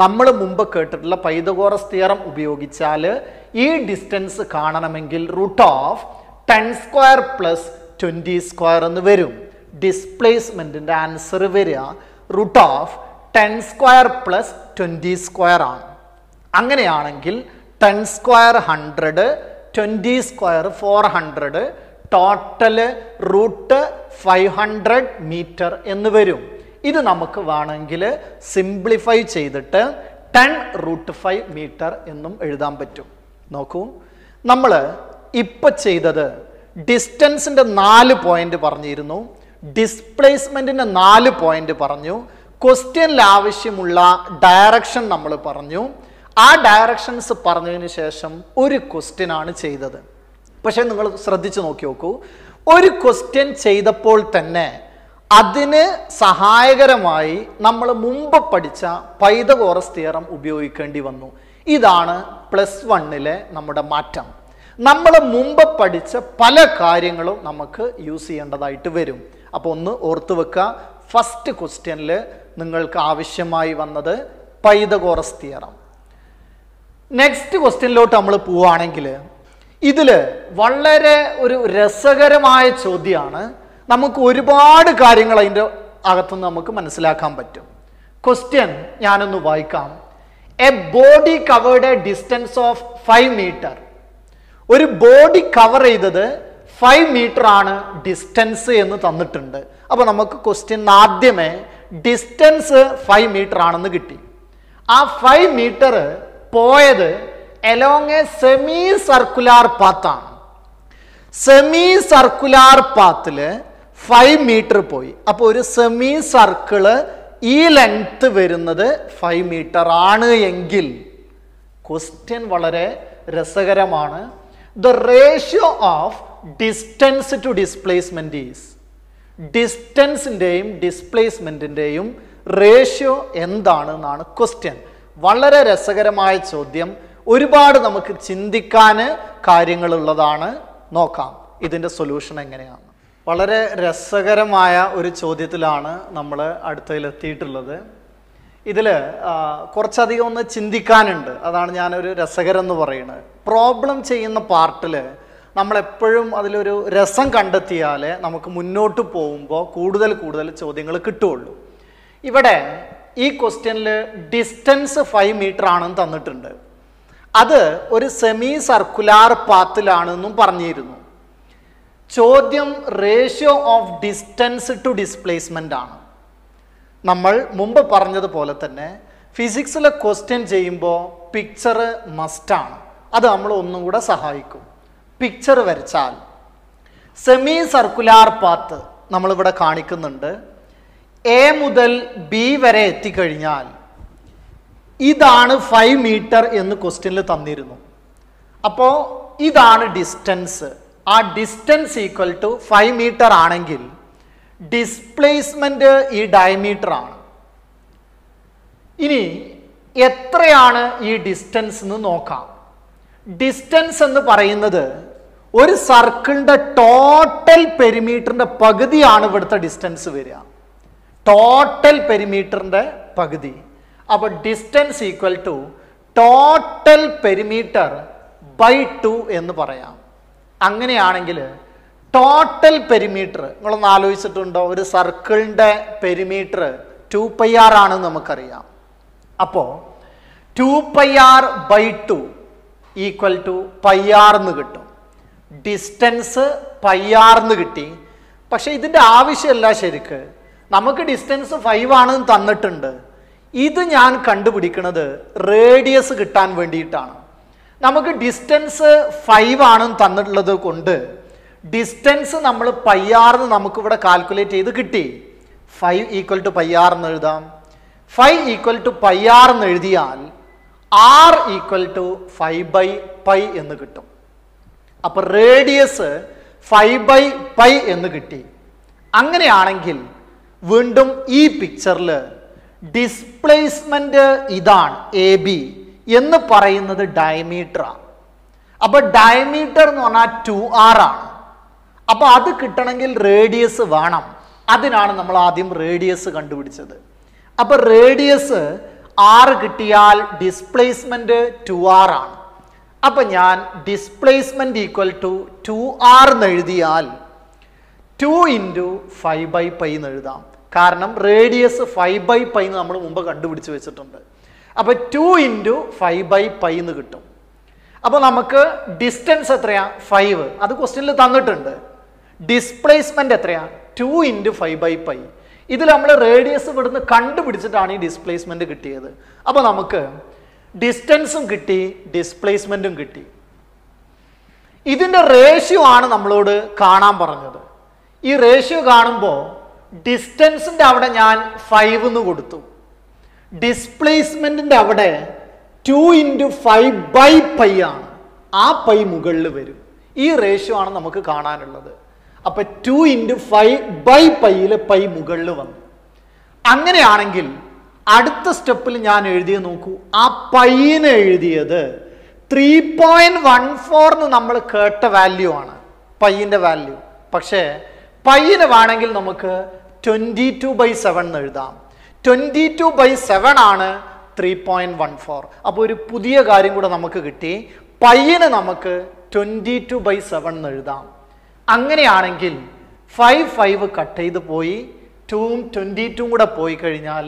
നമ്മൾ മുമ്പ് കേട്ടിട്ടുള്ള പൈതഗോറസ് തിയറം ഉപയോഗിച്ചാൽ ഈ ഡിസ്റ്റൻസ് കാണണമെങ്കിൽ √10² + 20² എന്ന് വരും. ഡിസ്പ്ലേസ്മെന്റിന്റെ ആൻസർ വരിക √10² + 20² ആണ്. അങ്ങനെയാണെങ്കിൽ 10² 100, 20² 400, ടോട്ടല് √500 മീറ്റർ എന്ന് വരും. ഇത് നമുക്ക് വേണമെങ്കിൽ സിംപ്ലിഫൈ ചെയ്തിട്ട് 10√5 മീറ്റർ എന്നും എഴുതാൻ പറ്റും. നോക്കൂ, നമ്മൾ ഇപ്പം ചെയ്തത് ഡിസ്റ്റൻസിൻ്റെ 4 പോയിന്റ് പറഞ്ഞിരുന്നു, ഡിസ്പ്ലേസ്മെന്റിന് 4 പോയിന്റ് പറഞ്ഞു, ക്വസ്റ്റ്യനിൽ ആവശ്യമുള്ള ഡയറക്ഷൻ നമ്മൾ പറഞ്ഞു. ആ ഡയറക്ഷൻസ് പറഞ്ഞതിന് ശേഷം ഒരു ക്വസ്റ്റ്യൻ ആണ് ചെയ്തത്. പക്ഷെ നിങ്ങൾ ശ്രദ്ധിച്ചു നോക്കൂ, ഒരു ക്വസ്റ്റ്യൻ ചെയ്തപ്പോൾ തന്നെ അതിന് സഹായകരമായി നമ്മൾ മുമ്പ് പഠിച്ച പൈതഗോറസ് തിയറം ഉപയോഗിക്കേണ്ടി വന്നു. ഇതാണ് +1 നമ്മുടെ മാറ്റം. നമ്മൾ മുമ്പ് പഠിച്ച പല കാര്യങ്ങളും നമുക്ക് യൂസ് ചെയ്യേണ്ടതായിട്ട് വരും. അപ്പോൾ ഒന്ന് ഓർത്തു വെക്കുക, ഫസ്റ്റ് ക്വസ്റ്റ്യനിൽ നിങ്ങൾക്ക് ആവശ്യമായി വന്നത് പൈതഗോറസ് തിയറം. നെക്സ്റ്റ് ക്വസ്റ്റ്യനിലോട്ട് നമ്മൾ പോവുകയാണെങ്കിൽ ഇതിൽ വളരെ ഒരു രസകരമായ ചോദ്യമാണ്. നമുക്ക് ഒരുപാട് കാര്യങ്ങൾ അതിൻ്റെ അകത്തുനിന്ന് നമുക്ക് മനസ്സിലാക്കാൻ പറ്റും. ക്വസ്റ്റ്യൻ ഞാനൊന്ന് വായിക്കാം. A body covered a distance of 5 metre. ഒരു ബോഡി കവർ ചെയ്തത് 5 മീറ്റർ ആണ് ഡിസ്റ്റൻസ് എന്ന് തന്നിട്ടുണ്ട്. അപ്പോൾ നമുക്ക് ക്വസ്റ്റ്യൻ ആദ്യമേ ഡിസ്റ്റൻസ് 5 മീറ്റർ ആണെന്ന് കിട്ടി. ആ 5 മീറ്റർ പോയത് എലോങ് എ സെമി സർക്കുലാർ പാത്താണ്. സെമി സർക്കുലാർ പാത്തിൽ 5 മീറ്റർ പോയി. അപ്പോൾ ഒരു സെമി സർക്കിള് ഈ ലെങ്ത് വരുന്നത് 5 മീറ്റർ ആണ് എങ്കിൽ ക്വസ്റ്റ്യൻ വളരെ രസകരമാണ്. The ratio of distance to displacement is. ഡിസ്റ്റൻസിൻ്റെയും ഡിസ്പ്ലേസ്മെന്റിൻ്റെയും റേഷ്യോ എന്താണെന്നാണ് ക്വസ്റ്റ്യൻ. വളരെ രസകരമായ ചോദ്യം, ഒരുപാട് നമുക്ക് ചിന്തിക്കാൻ കാര്യങ്ങളുള്ളതാണ്. നോക്കാം ഇതിൻ്റെ സൊല്യൂഷൻ എങ്ങനെയാണ്. വളരെ രസകരമായ ഒരു ചോദ്യത്തിലാണ് നമ്മൾ അടുത്തതിലെത്തിയിട്ടുള്ളത്. ഇതിൽ കുറച്ചധികം ഒന്ന് ചിന്തിക്കാനുണ്ട്. അതാണ് ഞാനൊരു രസകരം എന്ന് പറയുന്നത്. പ്രോബ്ലം ചെയ്യുന്ന പാർട്ടിൽ നമ്മളെപ്പോഴും അതിലൊരു രസം കണ്ടെത്തിയാലേ നമുക്ക് മുന്നോട്ട് പോകുമ്പോൾ കൂടുതൽ ചോദ്യങ്ങൾ കിട്ടുകയുള്ളൂ. ഇവിടെ ഈ ക്വസ്റ്റ്യനിൽ ഡിസ്റ്റൻസ് 5 മീറ്റർ ആണെന്ന് തന്നിട്ടുണ്ട്. അത് ഒരു സെമി സർക്കുലാർ പാത്തിലാണെന്നും പറഞ്ഞിരുന്നു. ചോദ്യം ratio of distance to displacement ആണ്. നമ്മൾ മുമ്പ് പറഞ്ഞതുപോലെ തന്നെ ഫിസിക്സിലെ ക്വസ്റ്റ്യൻ ചെയ്യുമ്പോൾ പിക്ചർ മസ്റ്റാണ്. അത് നമ്മൾ ഒന്നും കൂടെ സഹായിക്കും. പിക്ചർ വരച്ചാൽ സെമി സർക്കുലാർ പാത്ത് നമ്മളിവിടെ കാണിക്കുന്നുണ്ട്. എ മുതൽ ബി വരെ എത്തിക്കഴിഞ്ഞാൽ ഇതാണ് 5 മീറ്റർ എന്ന് ക്വസ്റ്റ്യനിൽ തന്നിരുന്നു. അപ്പോൾ ഇതാണ് ഡിസ്റ്റൻസ്. ആ ഡിസ്റ്റൻസ് ഈക്വൽ ടു 5 മീറ്റർ ആണെങ്കിൽ ഡിസ്പ്ലേസ്മെന്റ് ഈ ഡയമീറ്റർ ആണ്. ഇനി എത്രയാണ് ഈ ഡിസ്റ്റൻസ് എന്ന് നോക്കാം. ഡിസ്റ്റൻസ് എന്ന് പറയുന്നത് ഒരു സർക്കിളിന്റെ ടോട്ടൽ പെരിമീറ്ററിന്റെ പകുതിയാണ് ഇവിടുത്തെ ഡിസ്റ്റൻസ് വരിക. ടോട്ടൽ പെരിമീറ്ററിന്റെ പകുതി. അപ്പൊ distance equal to total perimeter by 2 എന്ന് പറയാം. അങ്ങനെയാണെങ്കിൽ ടോട്ടൽ പെരിമീറ്റർ നിങ്ങളൊന്ന് ആലോചിച്ചിട്ടുണ്ടോ? ഒരു സർക്കിളിന്റെ പെരിമീറ്റർ 2πr ആണെന്ന് നമുക്കറിയാം. അപ്പോൾ 2πr by 2 equal to πr എന്ന് കിട്ടും. ഡിസ്റ്റൻസ് πr എന്ന് കിട്ടി. പക്ഷെ ഇതിൻ്റെ ആവശ്യമല്ല. ശരിക്ക് നമുക്ക് ഡിസ്റ്റൻസ് 5 ആണെന്ന് തന്നിട്ടുണ്ട്. ഇത് ഞാൻ കണ്ടുപിടിക്കുന്നത് റേഡിയസ് കിട്ടാൻ വേണ്ടിയിട്ടാണ്. നമുക്ക് ഡിസ്റ്റൻസ് 5 ആണെന്ന് തന്നിട്ടുള്ളത് കൊണ്ട് ഡിസ്റ്റൻസ് നമ്മൾ πr എന്ന് നമുക്കിവിടെ കാൽക്കുലേറ്റ് ചെയ്ത് കിട്ടി. 5 ഈക്വൽ ടു πr എന്ന് എഴുതാം. 5 ഈക്വൽ ടു πr എന്ന് എഴുതിയാൽ r ഈക്വൽ ടു 5/π എന്ന് കിട്ടും. അപ്പൊ റേഡിയസ് 5/π എന്ന് കിട്ടി. അങ്ങനെയാണെങ്കിൽ വീണ്ടും ഈ പിക്ചറിൽ ഡിസ്പ്ലേസ്മെന്റ് ഇതാണ് AB എന്ന് പറയുന്നത് ഡയമീറ്ററാണ്. അപ്പൊ ഡയമീറ്റർ എന്ന് പറഞ്ഞാൽ 2r ആണ്. അപ്പൊ അത് കിട്ടണമെങ്കിൽ റേഡിയസ് വേണം. അതിനാണ് നമ്മൾ ആദ്യം റേഡിയസ് കണ്ടുപിടിച്ചത്. അപ്പൊ റേഡിയസ് r കിട്ടിയാൽ ഡിസ്പ്ലേസ്മെന്റ് 2r ആണ്. അപ്പൊ ഞാൻ ഡിസ്പ്ലേസ്മെന്റ് ഈക്വൽ ടു 2r എന്ന് എഴുതിയാൽ 2 × 5/π എന്ന് എഴുതാം. കാരണം റേഡിയസ് 5/π എന്ന് നമ്മൾ മുമ്പ് കണ്ടുപിടിച്ച് വെച്ചിട്ടുണ്ട്. അപ്പൊ 2 × 5/π എന്ന് കിട്ടും. അപ്പൊ നമുക്ക് ഡിസ്റ്റൻസ് എത്രയാ? 5. അത് ക്വസ്റ്റ്യനിൽ തന്നിട്ടുണ്ട്. ഡിസ്പ്ലേസ്മെന്റ് എത്രയാ? 2 × 5/π. ഇതിൽ നമ്മൾ റേഡിയസ് ഇവിടുന്ന് കണ്ടുപിടിച്ചിട്ടാണ് ഈ ഡിസ്പ്ലേസ്മെന്റ് കിട്ടിയത്. അപ്പൊ നമുക്ക് ഡിസ്റ്റൻസും കിട്ടി, ഡിസ്പ്ലേസ്മെന്റും കിട്ടി. ഇതിന്റെ റേഷ്യോ ആണ് നമ്മളോട് കാണാൻ പറഞ്ഞത്. ഈ റേഷ്യോ കാണുമ്പോൾ ഡിസ്റ്റൻസിന്റെ അവിടെ ഞാൻ 5 എന്ന് കൊടുത്തു. ഡിസ്പ്ലേസ്മെന്റിന്റെ അവിടെ 2 × 5/π ആണ്. ആ പൈ മുകളിൽ വരും. ഈ റേഷ്യോ ആണ് നമുക്ക് കാണാനുള്ളത്. അപ്പൊ 2 × 5/π പൈ മുകളിൽ വന്നു. അങ്ങനെയാണെങ്കിൽ അടുത്ത സ്റ്റെപ്പിൽ ഞാൻ എഴുതിയത് നോക്കൂ. ആ പൈന് എഴുതിയത് 3.14 എന്ന് നമ്മൾ കേട്ട വാല്യൂ ആണ് പൈന്റെ വാല്യൂ. പക്ഷേ പൈന് വേണമെങ്കിൽ നമുക്ക് 22/7 എന്ന് എഴുതാം. 22/7 ആണ് 3.14. അപ്പോൾ ഒരു പുതിയ കാര്യം കൂടെ നമുക്ക് കിട്ടി. പൈന് നമുക്ക് 22/7 എന്ന് എഴുതാം. അങ്ങനെയാണെങ്കിൽ 5 കട്ട് ചെയ്ത് പോയി 2ഉം 22ഉം കൂടെ പോയി കഴിഞ്ഞാൽ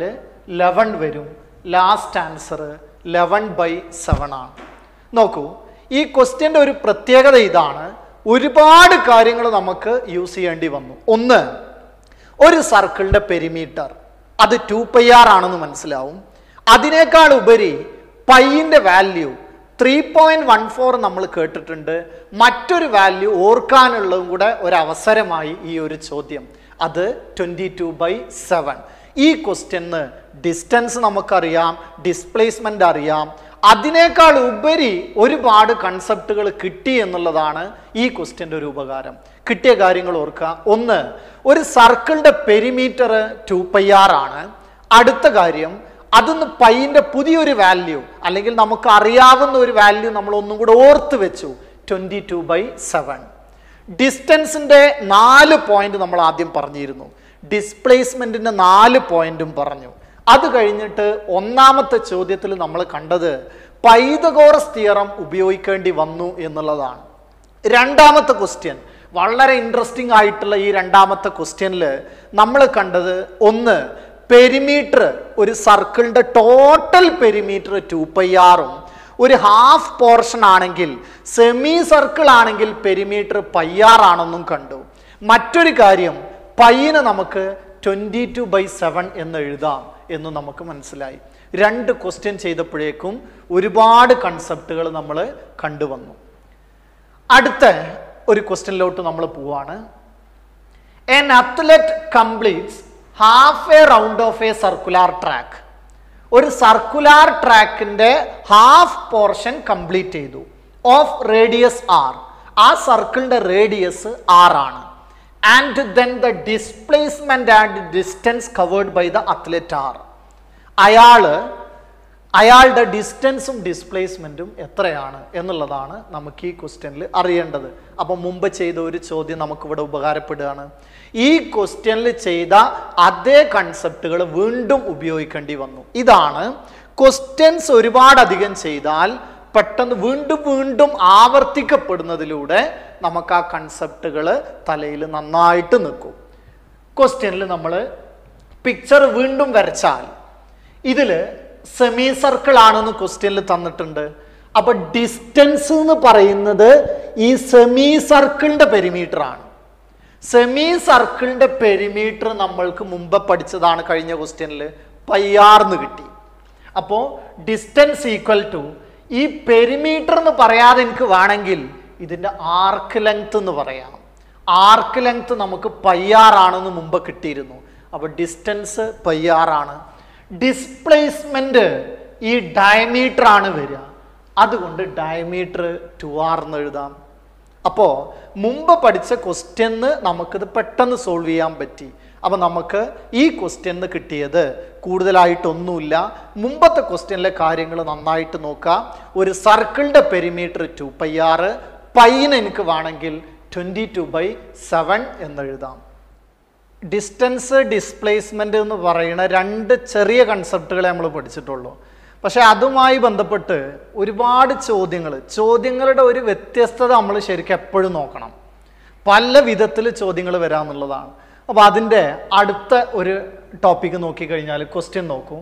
11 വരും. ലാസ്റ്റ് ആൻസർ 11/7 ആണ്. നോക്കൂ, ഈ ക്വസ്റ്റ്യൻ്റെ ഒരു പ്രത്യേകത ഇതാണ്. ഒരുപാട് കാര്യങ്ങൾ നമുക്ക് യൂസ് ചെയ്യേണ്ടി വന്നു. ഒന്ന്, ഒരു സർക്കിളിന്റെ പെരിമീറ്റർ അത് 2πr ആണെന്ന് മനസ്സിലാവും. അതിനേക്കാൾ ഉപരി പൈന്റെ വാല്യൂ 3.14 നമ്മൾ കേട്ടിട്ടുണ്ട്. മറ്റൊരു വാല്യൂ ഓർക്കാനുള്ളതും കൂടെ ഒരു അവസരമായി ഈ ഒരു ചോദ്യം. അത് 22/7. ഈ ക്വസ്റ്റ്യന് ഡിസ്റ്റൻസ് നമുക്കറിയാം, ഡിസ്പ്ലേസ്മെന്റ് അറിയാം. അതിനേക്കാൾ ഉപരി ഒരുപാട് കൺസെപ്റ്റുകൾ കിട്ടി എന്നുള്ളതാണ് ഈ ക്വസ്റ്റ്യൻ്റെ ഒരു ഉപകാരം. കിട്ടിയ കാര്യങ്ങൾ ഓർക്കുക. ഒന്ന്, ഒരു സർക്കിളിന്റെ പെരിമീറ്റർ 2πr ആണ്. അടുത്ത കാര്യം, അതൊന്ന് പൈന്റെ പുതിയൊരു വാല്യൂ അല്ലെങ്കിൽ നമുക്ക് അറിയാവുന്ന ഒരു വാല്യൂ നമ്മൾ ഒന്നും കൂടെ ഓർത്ത് വെച്ചു, 22/7. ഡിസ്റ്റൻസിന്റെ 4 പോയിന്റ് നമ്മൾ ആദ്യം പറഞ്ഞിരുന്നു. ഡിസ്പ്ലേസ്മെന്റിന്റെ 4 പോയിന്റും പറഞ്ഞു. അത് കഴിഞ്ഞിട്ട് ഒന്നാമത്തെ ചോദ്യത്തിൽ നമ്മൾ കണ്ടത് പൈതഗോറസ് തിയറം ഉപയോഗിക്കേണ്ടി വന്നു എന്നുള്ളതാണ്. രണ്ടാമത്തെ ക്വസ്റ്റ്യൻ വളരെ ഇൻട്രസ്റ്റിംഗ് ആയിട്ടുള്ള ഈ രണ്ടാമത്തെ ക്വസ്റ്റ്യനിൽ നമ്മൾ കണ്ടത് ഒന്ന്, പെരിമീറ്റർ ഒരു സർക്കിളിന്റെ ടോട്ടൽ പെരിമീറ്റർ 2πr-ഉം ഒരു ഹാഫ് പോർഷൻ ആണെങ്കിൽ സെമി സർക്കിൾ ആണെങ്കിൽ പെരിമീറ്റർ πr ആണെന്നും കണ്ടു. മറ്റൊരു കാര്യം, പൈനെ നമുക്ക് 22/7 എന്ന് എഴുതാം എന്ന് നമുക്ക് മനസ്സിലായി. 2 ക്വസ്റ്റ്യൻ ചെയ്തപ്പോഴേക്കും ഒരുപാട് കൺസെപ്റ്റുകൾ നമ്മൾ കണ്ടുവന്നു. അടുത്ത ഒരു ക്വസ്റ്റ്യനിലോട്ട് നമ്മൾ പോവാണ്. An athlete completes half a round of a circular track. ഒരു സർക്കുലാർ ട്രാക്കിന്റെ ഹാഫ് പോർഷൻ കംപ്ലീറ്റ് ചെയ്തു ഓഫ് റേഡിയസ് ആർ. ആ സർക്കിളിന്റെ റേഡിയസ് ആർ ആണ്. And then the displacement and distance covered by the athlete are. അയാളുടെ ഡിസ്റ്റൻസും ഡിസ്പ്ലേസ്മെന്റും എത്രയാണ് എന്നുള്ളതാണ് നമുക്ക് ഈ ക്വസ്റ്റ്യനിൽ അറിയേണ്ടത്. അപ്പം മുമ്പ് ചെയ്ത ഒരു ചോദ്യം നമുക്കിവിടെ ഉപകാരപ്പെടുകയാണ്. ഈ ക്വസ്റ്റ്യനിൽ ചെയ്ത അതേ കൺസെപ്റ്റുകൾ വീണ്ടും ഉപയോഗിക്കേണ്ടി വന്നു. ഇതാണ് ക്വസ്റ്റ്യൻസ് ഒരുപാടധികം ചെയ്താൽ പെട്ടെന്ന് വീണ്ടും വീണ്ടും ആവർത്തിക്കപ്പെടുന്നതിലൂടെ നമുക്ക് ആ കൺസെപ്റ്റുകൾ തലയിൽ നന്നായിട്ട് നിൽക്കും. ക്വസ്റ്റ്യനിൽ നമ്മൾ പിക്ചർ വീണ്ടും വരച്ചാൽ ഇതിൽ സെമി സർക്കിൾ ആണെന്ന് ക്വസ്റ്റ്യനിൽ തന്നിട്ടുണ്ട്. അപ്പൊ ഡിസ്റ്റൻസ് എന്ന് പറയുന്നത് ഈ സെമി സർക്കിളിന്റെ പെരിമീറ്റർ ആണ്. സെമി സർക്കിളിന്റെ പെരിമീറ്റർ നമ്മൾക്ക് മുമ്പ് പഠിച്ചതാണ്. കഴിഞ്ഞ ക്വസ്റ്റ്യനിൽ പയ്യാർന്ന് കിട്ടി. അപ്പോൾ ഡിസ്റ്റൻസ് ഈക്വൽ ടു ഈ പെരിമീറ്റർ എന്ന് പറയാതെ എനിക്ക് വേണമെങ്കിൽ ഇതിന്റെ ആർക്ക് ലെങ്ത് എന്ന് പറയാം. ആർക്ക് ലെങ്ത് നമുക്ക് പയ്യാറാണെന്ന് മുമ്പ് കിട്ടിയിരുന്നു. അപ്പൊ ഡിസ്റ്റൻസ് പയ്യാറാണ്. ഡിസ്പ്ലേസ്മെന്റ് ഈ ഡയമീറ്റർ ആണ് വരിക. അതുകൊണ്ട് ഡയമീറ്റർ 2r എന്ന് എഴുതാം. അപ്പോൾ മുമ്പ് പഠിച്ച ക്വസ്റ്റ്യന് നമുക്കിത് പെട്ടെന്ന് സോൾവ് ചെയ്യാൻ പറ്റി. അപ്പം നമുക്ക് ഈ ക്വസ്റ്റ്യന് കിട്ടിയത് കൂടുതലായിട്ടൊന്നുമില്ല. മുമ്പത്തെ ക്വസ്റ്റ്യനിലെ കാര്യങ്ങൾ നന്നായിട്ട് നോക്കാം. ഒരു സർക്കിളിന്റെ പെരിമീറ്റർ 2πr, പൈന് എനിക്ക് വേണമെങ്കിൽ 22/7 എന്നെഴുതാം. ഡിസ്റ്റൻസ് ഡിസ്പ്ലേസ്മെന്റ് എന്ന് പറയുന്ന രണ്ട് ചെറിയ കൺസെപ്റ്റുകളെ നമ്മൾ പഠിച്ചിട്ടുള്ളൂ. പക്ഷെ അതുമായി ബന്ധപ്പെട്ട് ഒരുപാട് ചോദ്യങ്ങളുടെ ഒരു വ്യത്യസ്തത നമ്മൾ ശരിക്കും എപ്പോഴും നോക്കണം. പല വിധത്തിൽ ചോദ്യങ്ങൾ വരാമെന്നുള്ളതാണ്. അപ്പോൾ അതിൻ്റെ അടുത്ത ഒരു ടോപ്പിക്ക് നോക്കിക്കഴിഞ്ഞാൽ ക്വസ്റ്റ്യൻ നോക്കൂ.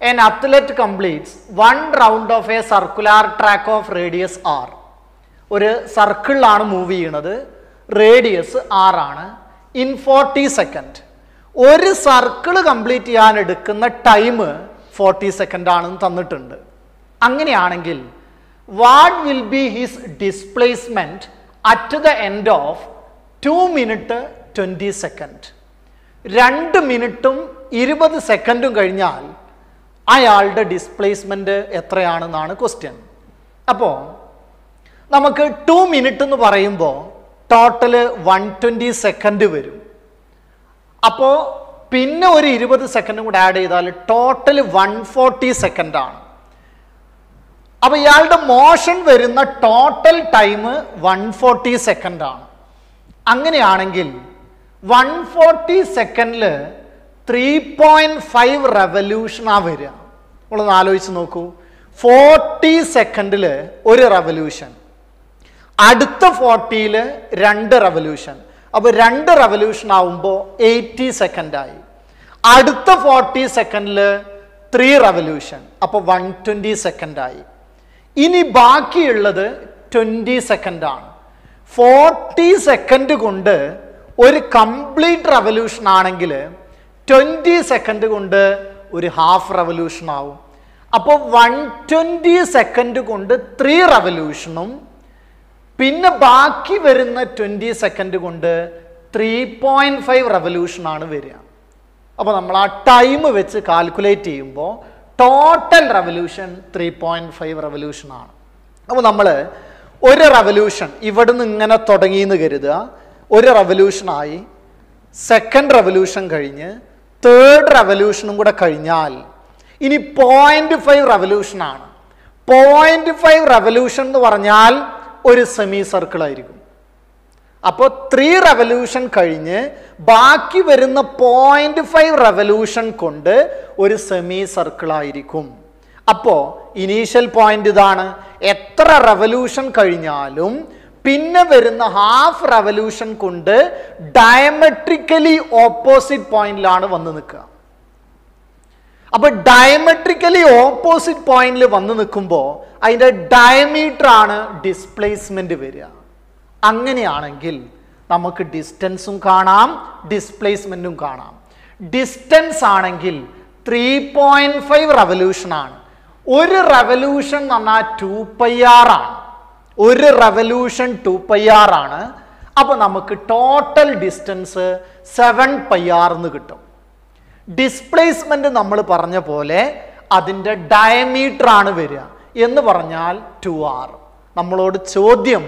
An athlete completes 1 round of a circular track of radius r. ഒരു സർക്കിളിലാണ് മൂവ് ചെയ്യണത്. റേഡിയസ് r ആണ്. In 40 second. ഒരു സർക്കിൾ കംപ്ലീറ്റ് ചെയ്യാൻ എടുക്കുന്ന ടൈം 40 സെക്കൻഡ് ആണെന്ന് തന്നിട്ടുണ്ട്. അങ്ങനെയാണെങ്കിൽ what will be his displacement at the end of 2 minutes 20 seconds. 2 മിനിറ്റും 20 സെക്കൻഡും കഴിഞ്ഞാൽ അയാളുടെ ഡിസ്പ്ലേസ്മെന്റ് എത്രയാണെന്നാണ് ക്വസ്റ്റ്യൻ. അപ്പോൾ നമുക്ക് 2 minutes എന്ന് പറയുമ്പോൾ ടോട്ടല് 120 സെക്കൻഡ് വരും. അപ്പോൾ പിന്നെ ഒരു 20 സെക്കൻഡും കൂടെ ആഡ് ചെയ്താൽ ടോട്ടൽ 140 സെക്കൻഡ് ആണ്. അപ്പൊ ഇയാളുടെ മോഷൻ വരുന്ന ടോട്ടൽ ടൈം 140 സെക്കൻഡ് ആണ്. അങ്ങനെയാണെങ്കിൽ 140 സെക്കൻഡില് 3.5 റെവല്യൂഷനാ വരിക. നമ്മളൊന്ന് ആലോചിച്ച് നോക്കൂ. 40 സെക്കൻഡില് ഒരു റെവല്യൂഷൻ, അടുത്ത 40-ല് 2 റെവല്യൂഷൻ. അപ്പോൾ 2 റെവല്യൂഷൻ ആവുമ്പോൾ 80 സെക്കൻഡായി. അടുത്ത 40 സെക്കൻഡിൽ 3 റെവല്യൂഷൻ, അപ്പോൾ 120 സെക്കൻഡായി. ഇനി ബാക്കിയുള്ളത് 20 സെക്കൻഡാണ്. 40 സെക്കൻഡ് കൊണ്ട് ഒരു കംപ്ലീറ്റ് റെവല്യൂഷൻ ആണെങ്കിൽ 20 സെക്കൻഡ് കൊണ്ട് ഒരു ഹാഫ് റെവല്യൂഷൻ ആവും. അപ്പോൾ 120 സെക്കൻഡ് കൊണ്ട് 3 റെവല്യൂഷനും പിന്നെ ബാക്കി വരുന്ന 20 സെക്കൻഡ് കൊണ്ട് 3.5 റെവല്യൂഷനാണ് വരിക. അപ്പോൾ നമ്മൾ ആ ടൈം വെച്ച് കാൽക്കുലേറ്റ് ചെയ്യുമ്പോൾ ടോട്ടൽ റെവല്യൂഷൻ 3.5 റെവല്യൂഷനാണ്. അപ്പോൾ നമ്മൾ ഒരു റെവല്യൂഷൻ ഇവിടുന്ന് ഇങ്ങനെ തുടങ്ങിയെന്ന് കരുതുക. ഒരു റെവല്യൂഷനായി, സെക്കൻഡ് റെവല്യൂഷൻ കഴിഞ്ഞ് തേർഡ് റെവല്യൂഷനും കൂടെ കഴിഞ്ഞാൽ ഇനി 0.5 റെവല്യൂഷനാണ്. 0.5 റെവല്യൂഷൻ എന്ന് പറഞ്ഞാൽ ഒരു സെമി സർക്കിൾ ആയിരിക്കും. അപ്പോൾ 3 റെവല്യൂഷൻ കഴിഞ്ഞ് ബാക്കി വരുന്ന 0.5 റെവല്യൂഷൻ കൊണ്ട് ഒരു സെമി സർക്കിൾ ആയിരിക്കും. അപ്പോൾ ഇനീഷ്യൽ പോയിന്റ് ഇതാണ്. എത്ര റെവല്യൂഷൻ കഴിഞ്ഞാലും പിന്നെ വരുന്ന ഹാഫ് റെവല്യൂഷൻ കൊണ്ട് ഡയമെട്രിക്കലി ഓപ്പോസിറ്റ് പോയിന്റിലാണ് വന്ന് നിൽക്കുക. അപ്പൊ ഡയമെട്രിക്കലി ഓപ്പോസിറ്റ് പോയിന്റിൽ വന്ന് നിൽക്കുമ്പോൾ അതിന്റെ ഡയമീറ്റർ ആണ് ഡിസ്പ്ലേസ്മെന്റ് വരിക. അങ്ങനെയാണെങ്കിൽ നമുക്ക് ഡിസ്റ്റൻസും കാണാം, ഡിസ്പ്ലേസ്മെന്റും കാണാം. ഡിസ്റ്റൻസ് ആണെങ്കിൽ 3.5 റെവല്യൂഷൻ ആണ്. ഒരു റെവല്യൂഷൻ എന്ന് പറഞ്ഞാൽ 2πr ആണ്. ഒരു റെവല്യൂഷൻ 2πr ആണ്. അപ്പോൾ നമുക്ക് ടോട്ടൽ ഡിസ്റ്റൻസ് 7πr എന്ന് കിട്ടും. ഡിസ്പ്ലേസ്മെന്റ് നമ്മൾ പറഞ്ഞ പോലെ അതിൻ്റെ ഡയമീറ്റർ ആണ് വരിക എന്ന് പറഞ്ഞാൽ 2r. നമ്മളോട് ചോദ്യം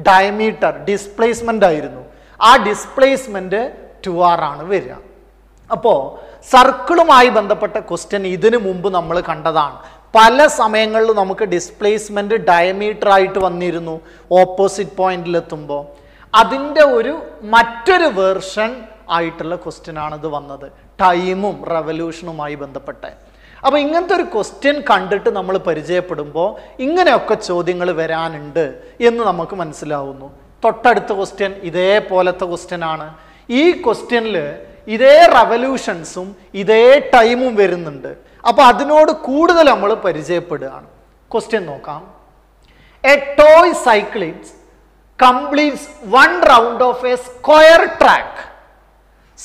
ഡയമീറ്റർ ഡിസ്പ്ലേസ്മെന്റ് ആയിരുന്നു. ആ ഡിസ്പ്ലേസ്മെന്റ് 2r ആണ് വരിക. അപ്പോൾ സർക്കിളുമായി ബന്ധപ്പെട്ട ക്വസ്റ്റ്യൻ ഇതിനു മുമ്പ് നമ്മൾ കണ്ടതാണ്. പല സമയങ്ങളിൽ നമുക്ക് ഡിസ്പ്ലേസ്മെന്റ് ഡയമീറ്റർ ആയിട്ട് വന്നിരുന്നു ഓപ്പോസിറ്റ് പോയിന്റിലെത്തുമ്പോൾ. അതിൻ്റെ മറ്റൊരു വേർഷൻ ആയിട്ടുള്ള ക്വസ്റ്റ്യൻ ആണിത് വന്നത്, ടൈമും റെവല്യൂഷനുമായി ബന്ധപ്പെട്ട്. അപ്പോൾ ഇങ്ങനത്തെ ഒരു ക്വസ്റ്റ്യൻ കണ്ടിട്ട് നമ്മൾ പരിചയപ്പെടുമ്പോൾ ഇങ്ങനെയൊക്കെ ചോദ്യങ്ങൾ വരാനുണ്ട് എന്ന് നമുക്ക് മനസ്സിലാവുന്നു. തൊട്ടടുത്ത ക്വസ്റ്റ്യൻ ഇതേപോലത്തെ ക്വസ്റ്റ്യൻ ആണ്. ഈ ക്വസ്റ്റ്യനിൽ ഇതേ റെവല്യൂഷൻസും ഇതേ ടൈമും വരുന്നുണ്ട്. അപ്പോൾ അതിനോട് കൂടുതൽ നമ്മൾ പരിചയപ്പെടുകയാണ്. ക്വസ്റ്റ്യൻ നോക്കാം. A toy cyclist completes 1 round of A square track.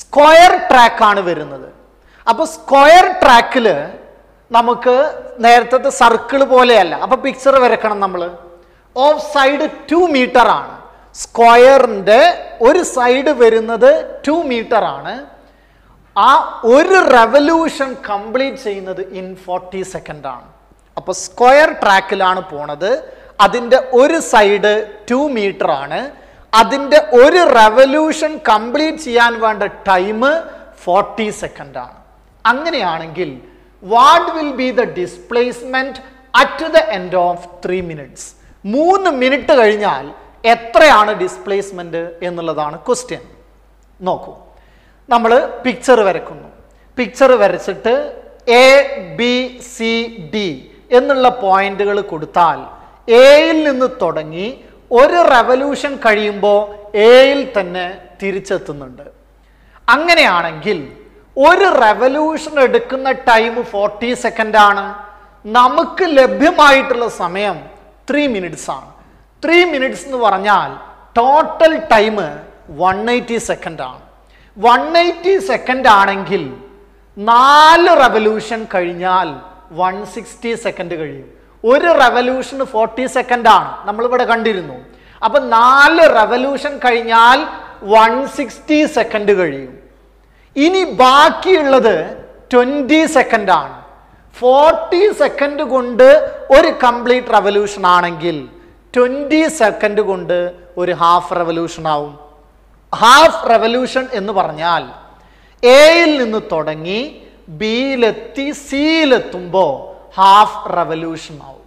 Square track ആണ് വരുന്നത്. അപ്പോൾ സ്ക്വയർ ട്രാക്കിൽ നമുക്ക് നേരത്തെ സർക്കിൾ പോലെയല്ല. അപ്പോൾ പിക്ചർ വരക്കണം നമ്മൾ. ഓഫ് സൈഡ് 2 മീറ്റർ ആണ്. സ്ക്വയറിൻ്റെ ഒരു സൈഡ് വരുന്നത് 2 മീറ്റർ ആണ്. ആ ഒരു റെവല്യൂഷൻ കംപ്ലീറ്റ് ചെയ്യുന്നത് ഇൻ 40 സെക്കൻഡ് ആണ്. അപ്പോൾ സ്ക്വയർ ട്രാക്കിലാണ് പോണത്. അതിൻ്റെ ഒരു സൈഡ് 2 മീറ്റർ ആണ്. അതിൻ്റെ ഒരു റെവല്യൂഷൻ കംപ്ലീറ്റ് ചെയ്യാൻ വേണ്ട ടൈം 40 സെക്കൻഡ് ആണ്. അങ്ങനെയാണെങ്കിൽ what will be the displacement at the end of 3 minutes? 3 minute കഴിഞ്ഞാൽ എത്രയാണ് ഡിസ്പ്ലേസ്മെന്റ് എന്നുള്ളതാണ് ക്വസ്റ്റ്യൻ. നോക്കൂ, നമ്മൾ പിക്ചർ വരക്കുന്നു. പിക്ചർ വരച്ചിട്ട് എ ബി സി ഡി എന്നുള്ള പോയിന്റുകൾ കൊടുത്താൽ എയിൽ നിന്ന് തുടങ്ങി ഒരു റെവല്യൂഷൻ കഴിയുമ്പോൾ എയിൽ തന്നെ തിരിച്ചെത്തുന്നുണ്ട്. അങ്ങനെയാണെങ്കിൽ ഒരു റെവല്യൂഷൻ എടുക്കുന്ന ടൈം 40 സെക്കൻഡ് ആണ്. നമുക്ക് ലഭ്യമായിട്ടുള്ള സമയം 3 മിനിറ്റ്സ് ആണ്. 3 മിനിറ്റ്സ് എന്ന് പറഞ്ഞാൽ ടോട്ടൽ ടൈം 180 സെക്കൻഡ് ആണ്. 180 സെക്കൻഡ് ആണെങ്കിൽ 4 റെവല്യൂഷൻ കഴിഞ്ഞാൽ 160 സെക്കൻഡ് കഴിയും. ഒരു റെവല്യൂഷന് 40 സെക്കൻഡ് ആണ്, നമ്മളിവിടെ കണ്ടിരുന്നു. അപ്പൊ 4 റെവല്യൂഷൻ കഴിഞ്ഞാൽ 160 സെക്കൻഡ് കഴിയും. ഇനി ബാക്കിയുള്ളത് 20 സെക്കൻഡ് ആണ്. 40 സെക്കൻഡ് കൊണ്ട് ഒരു കംപ്ലീറ്റ് റെവല്യൂഷൻ ആണെങ്കിൽ 20 സെക്കൻഡ് കൊണ്ട് ഒരു ഹാഫ് റെവല്യൂഷൻ ആവും. ഹാഫ് റെവല്യൂഷൻ എന്ന് പറഞ്ഞാൽ എയിൽ നിന്ന് തുടങ്ങി ബിയിലെത്തി സിയിലെത്തുമ്പോൾ ഹാഫ് റെവല്യൂഷൻ ആവും.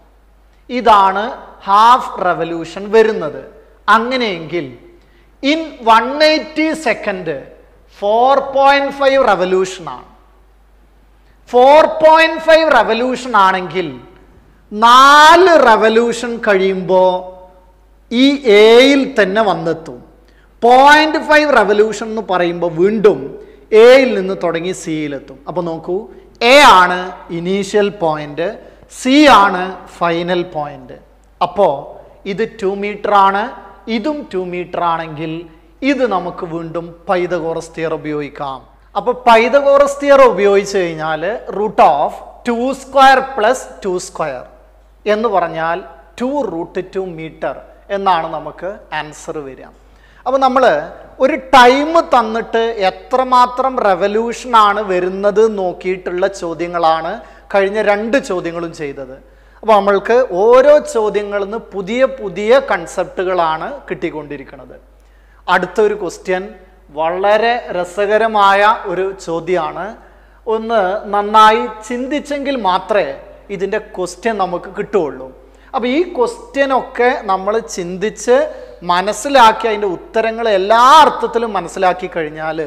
ഇതാണ് ഹാഫ് റെവല്യൂഷൻ വരുന്നത്. അങ്ങനെയെങ്കിൽ ഇൻ 180 സെക്കൻഡ് 4.5 റെവല്യൂഷൻ ആണ്. 4.5 റെവല്യൂഷൻ ആണെങ്കിൽ 4 റെവല്യൂഷൻ കഴിയുമ്പോൾ ഈ എയിൽ തന്നെ വന്നെത്തും. 0.5 റെവല്യൂഷൻ എന്ന് പറയുമ്പോൾ വീണ്ടും എയിൽ നിന്ന് തുടങ്ങി സിയിലെത്തും. അപ്പോൾ നോക്കൂ, എ ആണ് ഇനീഷ്യൽ പോയിന്റ്, സി ആണ് ഫൈനൽ പോയിന്റ്. അപ്പോൾ ഇത് 2 മീറ്റർ ആണ്, ഇതും 2 മീറ്റർ ആണെങ്കിൽ ഇത് നമുക്ക് വീണ്ടും പൈതഗോറസ് തിയറം ഉപയോഗിക്കാം. അപ്പോൾ പൈതഗോറസ് തിയറം ഉപയോഗിച്ച് കഴിഞ്ഞാൽ √2² + 2² എന്ന് പറഞ്ഞാൽ 2√2 മീറ്റർ എന്നാണ് നമുക്ക് ആൻസർ വരിക. അപ്പോൾ നമ്മൾ ഒരു ടൈം തന്നിട്ട് എത്രമാത്രം റെവല്യൂഷനാണ് വരുന്നത് നോക്കിയിട്ടുള്ള ചോദ്യങ്ങളാണ് കഴിഞ്ഞ 2 ചോദ്യങ്ങളും ചെയ്തത്. അപ്പോൾ നമ്മൾക്ക് ഓരോ ചോദ്യങ്ങളിൽ നിന്ന് പുതിയ പുതിയ കൺസെപ്റ്റുകളാണ് കിട്ടിക്കൊണ്ടിരിക്കുന്നത്. അടുത്തൊരു ക്വസ്റ്റ്യൻ വളരെ രസകരമായ ഒരു ചോദ്യമാണ്. ഒന്ന് നന്നായി ചിന്തിച്ചെങ്കിൽ മാത്രമേ ഇതിൻ്റെ ക്വസ്റ്റ്യൻ നമുക്ക് കിട്ടുകയുള്ളൂ. അപ്പോൾ ഈ ക്വസ്റ്റ്യനൊക്കെ നമ്മൾ ചിന്തിച്ച് മനസ്സിലാക്കി അതിൻ്റെ ഉത്തരങ്ങൾ എല്ലാ അർത്ഥത്തിലും മനസ്സിലാക്കി കഴിഞ്ഞാൽ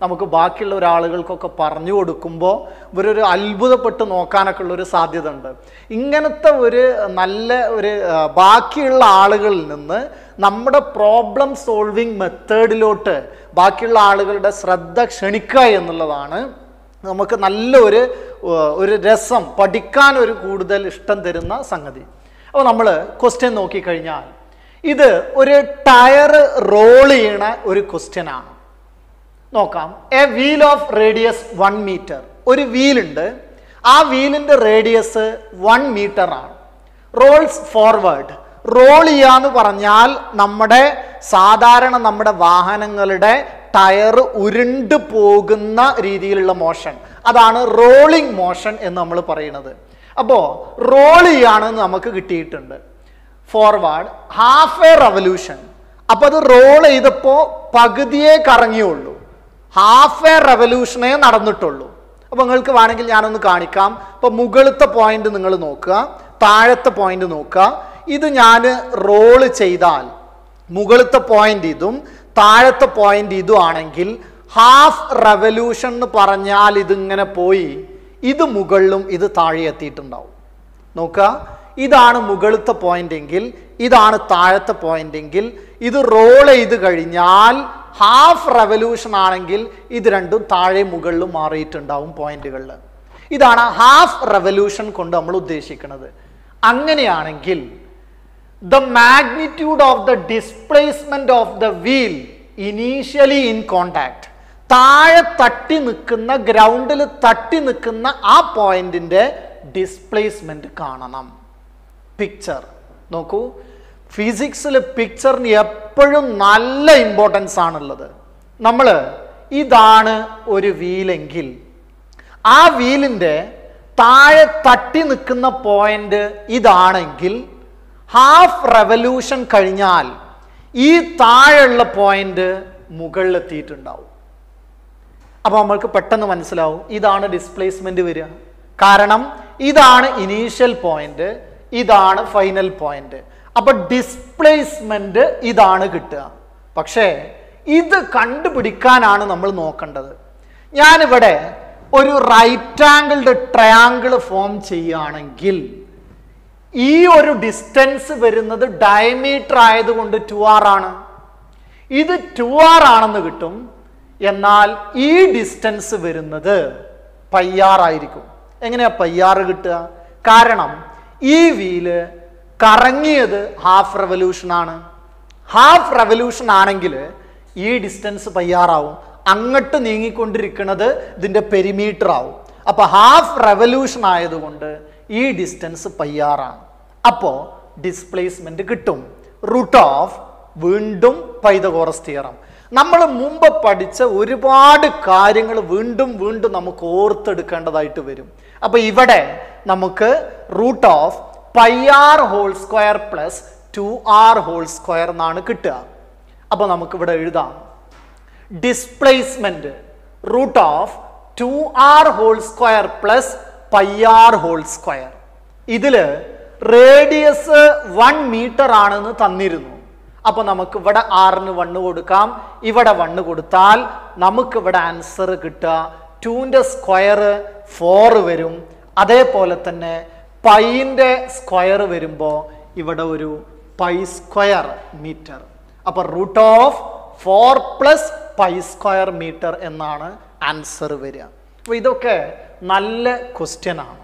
നമുക്ക് ബാക്കിയുള്ള ഒരാളുകൾക്കൊക്കെ പറഞ്ഞു കൊടുക്കുമ്പോൾ ഇവരൊരു അത്ഭുതപ്പെട്ട് നോക്കാനൊക്കെ ഉള്ളൊരു സാധ്യത ഉണ്ട്. ഇങ്ങനത്തെ ഒരു നല്ല ഒരു ബാക്കിയുള്ള ആളുകളിൽ നിന്ന് നമ്മുടെ പ്രോബ്ലം സോൾവിങ് മെത്തേഡിലോട്ട് ബാക്കിയുള്ള ആളുകളുടെ ശ്രദ്ധ ക്ഷണിക്കുക എന്നുള്ളതാണ് നമുക്ക് നല്ല ഒരു രസം, പഠിക്കാൻ ഒരു കൂടുതൽ ഇഷ്ടം തരുന്ന സംഗതി. അപ്പോൾ നമ്മൾ ക്വസ്റ്റ്യൻ നോക്കിക്കഴിഞ്ഞാൽ ഇത് ഒരു ടയർ റോൾ ചെയ്യണ ഒരു ക്വസ്റ്റ്യൻ ആണ്. നോക്കാം. A wheel of radius 1 metre. ഒരു വീലുണ്ട്, ആ വീലിൻ്റെ റേഡിയസ് 1 മീറ്റർ ആണ്. റോൾസ് ഫോർവേഡ് റോൾ ചെയ്യാന്ന് പറഞ്ഞാൽ സാധാരണ നമ്മുടെ വാഹനങ്ങളുടെ ടയർ ഉരുണ്ട് പോകുന്ന രീതിയിലുള്ള മോഷൻ, അതാണ് റോളിംഗ് മോഷൻ എന്ന് നമ്മൾ പറയുന്നത്. അപ്പോൾ റോൾ ചെയ്യാണെന്ന് നമുക്ക് കിട്ടിയിട്ടുണ്ട്. ഫോർവേഡ് ഹാഫ് എ റെവല്യൂഷൻ, അപ്പൊ അത് റോൾ ചെയ്തപ്പോൾ പകുതിയെ കറങ്ങിയുള്ളൂ, ഹാഫ് എ റെവല്യൂഷനേ നടന്നിട്ടുള്ളൂ. അപ്പൊ നിങ്ങൾക്ക് വേണമെങ്കിൽ ഞാനൊന്ന് കാണിക്കാം. ഇപ്പൊ മുകളിലത്തെ പോയിന്റ് നിങ്ങൾ നോക്കുക, താഴത്തെ പോയിന്റ് നോക്കുക. ഇത് ഞാൻ റോള് ചെയ്താൽ മുകളിലത്തെ പോയിന്റ് ഇതും താഴത്തെ പോയിന്റ് ഇതും ആണെങ്കിൽ ഹാഫ് റെവല്യൂഷൻ എന്ന് പറഞ്ഞാൽ ഇതിങ്ങനെ പോയി ഇത് മുകളിലും ഇത് താഴെ എത്തിയിട്ടുണ്ടാവും. നോക്കുക, ഇതാണ് മുകളിലത്തെ പോയിന്റ് എങ്കിൽ ഇതാണ് താഴത്തെ പോയിന്റ് എങ്കിൽ ഇത് റോൾ ചെയ്ത് കഴിഞ്ഞാൽ ഹാഫ് റെവല്യൂഷൻ ആണെങ്കിൽ ഇത് രണ്ടും താഴെ മുകളിലും മാറിയിട്ടുണ്ടാവും പോയിന്റുകളിൽ. ഇതാണ് ഹാഫ് റെവല്യൂഷൻ കൊണ്ട് നമ്മൾ ഉദ്ദേശിക്കുന്നത്. അങ്ങനെയാണെങ്കിൽ the magnitude of the displacement of the wheel initially in contact, താഴെ തട്ടി നിൽക്കുന്ന ഗ്രൗണ്ടിൽ തട്ടി നിൽക്കുന്ന ആ പോയിന്റിന്റെ ഡിസ്പ്ലേസ്മെന്റ് കാണണം. പിക്ചർ നോക്കൂ, ഫിസിക്സിൽ പിക്ചറിന് എപ്പോഴും നല്ല ഇമ്പോർട്ടൻസ് ആണുള്ളത്. നമ്മൾ ഇതാണ് ഒരു വീലെങ്കിൽ ആ വീലിന്റെ താഴെ തട്ടി നിൽക്കുന്ന പോയിന്റ് ഇതാണെങ്കിൽ ഹാഫ് റെവല്യൂഷൻ കഴിഞ്ഞാൽ ഈ താഴെയുള്ള പോയിന്റ് മുകളിലെത്തിയിട്ടുണ്ടാവും. അപ്പൊ നമ്മൾക്ക് പെട്ടെന്ന് മനസ്സിലാവും ഇതാണ് ഡിസ്പ്ലേസ്മെന്റ് വരിക. കാരണം ഇതാണ് ഇനീഷ്യൽ പോയിന്റ്, ഇതാണ് ഫൈനൽ പോയിന്റ്. അപ്പൊ ഡിസ്പ്ലേസ്മെന്റ് ഇതാണ് കിട്ടുക. പക്ഷേ ഇത് കണ്ടുപിടിക്കാനാണ് നമ്മൾ നോക്കേണ്ടത്. ഞാനിവിടെ ഒരു റൈറ്റ് ആംഗിൾഡ് ട്രയാങ്കിൾ ഫോം ചെയ്യുകയാണെങ്കിൽ ഈ ഒരു ഡിസ്റ്റൻസ് വരുന്നത് ഡയമീറ്റർ ആയതുകൊണ്ട് 2r ആണ്. ഇത് 2r ആണെന്ന് കിട്ടും. എന്നാൽ ഈ ഡിസ്റ്റൻസ് വരുന്നത് πr ആയിരിക്കും. എങ്ങനെയാ πr കിട്ടുക? കാരണം ഈ വീല് കറങ്ങിയത് ഹാഫ് റെവല്യൂഷൻ ആണ്. ഹാഫ് റെവല്യൂഷൻ ആണെങ്കിൽ ഈ ഡിസ്റ്റൻസ് πr ആവും. അങ്ങോട്ട് നീങ്ങിക്കൊണ്ടിരിക്കുന്നത് ഇതിന്റെ പെരിമീറ്റർ ആവും. അപ്പൊ ഹാഫ് റെവല്യൂഷൻ ആയതുകൊണ്ട് ഈ ഡിസ്റ്റൻസ് πr ആണ്. അപ്പോ ഡിസ്പ്ലേസ്മെന്റ് കിട്ടും. റൂട്ട് ഓഫ് വീണ്ടും പൈതഗോറസ് തിയറം. നമ്മൾ മുമ്പ് പഠിച്ച ഒരുപാട് കാര്യങ്ങൾ വീണ്ടും വീണ്ടും നമുക്ക് ഓർത്തെടുക്കേണ്ടതായിട്ട് വരും. അപ്പൊ ഇവിടെ നമുക്ക് root of πr whole square plus 2r whole square എന്നാണ് കിട്ടുക. അപ്പൊ നമുക്ക് ഇവിടെ എഴുതാം displacement root of 2r whole square plus πr whole square. ഇതില് റേഡിയസ് 1 മീറ്റർ ആണെന്ന് തന്നിരുന്നു. അപ്പൊ നമുക്ക് ഇവിടെ r-ന് 1 കൊടുക്കാം, ഇവിടെ 1 കൊടുത്താൽ നമുക്ക് ഇവിടെ ആൻസർ കിട്ടുക 2ന്റെ സ്ക്വയർ 4 വരും. അതേപോലെ തന്നെ പൈന്റെ സ്ക്വയർ വരുമ്പോൾ ഇവിടെ ഒരു പൈ സ്ക്വയർ മീറ്റർ. അപ്പൊ root of 4 plus pi square metre എന്നാണ് ആൻസർ വരിക. അപ്പൊ ഇതൊക്കെ നല്ല ക്വസ്റ്റ്യൻ ആണ്.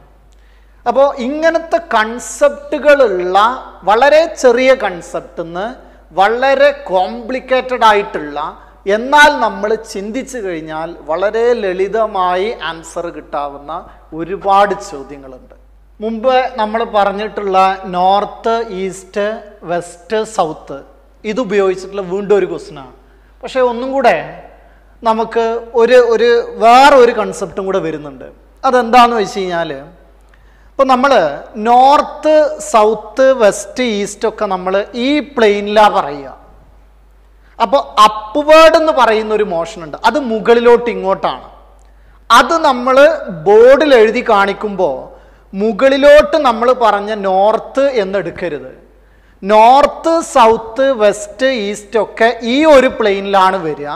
അപ്പോൾ ഇങ്ങനത്തെ കൺസെപ്റ്റുകളുള്ള വളരെ ചെറിയ കൺസെപ്റ്റിൽ നിന്ന് വളരെ കോംപ്ലിക്കേറ്റഡ് ആയിട്ടുള്ള എന്നാൽ നമ്മൾ ചിന്തിച്ചു കഴിഞ്ഞാൽ വളരെ ലളിതമായി ആൻസർ കിട്ടാവുന്ന ഒരുപാട് ചോദ്യങ്ങളുണ്ട്. മുമ്പ് നമ്മൾ പറഞ്ഞിട്ടുള്ള നോർത്ത്, ഈസ്റ്റ്, വെസ്റ്റ്, സൗത്ത് ഇത് ഉപയോഗിച്ചിട്ടുള്ള വീണ്ടും ഒരു ക്വസ്റ്റ്യനാണ്. പക്ഷേ ഒന്നും കൂടെ നമുക്ക് വേറൊരു കൺസെപ്റ്റും കൂടെ വരുന്നുണ്ട്. അതെന്താണെന്ന് വെച്ച് കഴിഞ്ഞാൽ ഇപ്പം നമ്മൾ നോർത്ത്, സൗത്ത്, വെസ്റ്റ്, ഈസ്റ്റ് ഒക്കെ നമ്മൾ ഈ പ്ലെയിനിലാണ് പറയുക. അപ്പോൾ അപ്വേർഡ് എന്ന് പറയുന്ന ഒരു മോഷൻ ഉണ്ട്, അത് മുകളിലോട്ട് ഇങ്ങോട്ടാണ്. അത് നമ്മൾ ബോർഡിൽ എഴുതി കാണിക്കുമ്പോൾ മുകളിലോട്ട് നമ്മൾ പറഞ്ഞ നോർത്ത് എന്നെടുക്കരുത്. നോർത്ത്, സൗത്ത്, വെസ്റ്റ്, ഈസ്റ്റ് ഒക്കെ ഈ ഒരു പ്ലെയിനിലാണ് വരിക.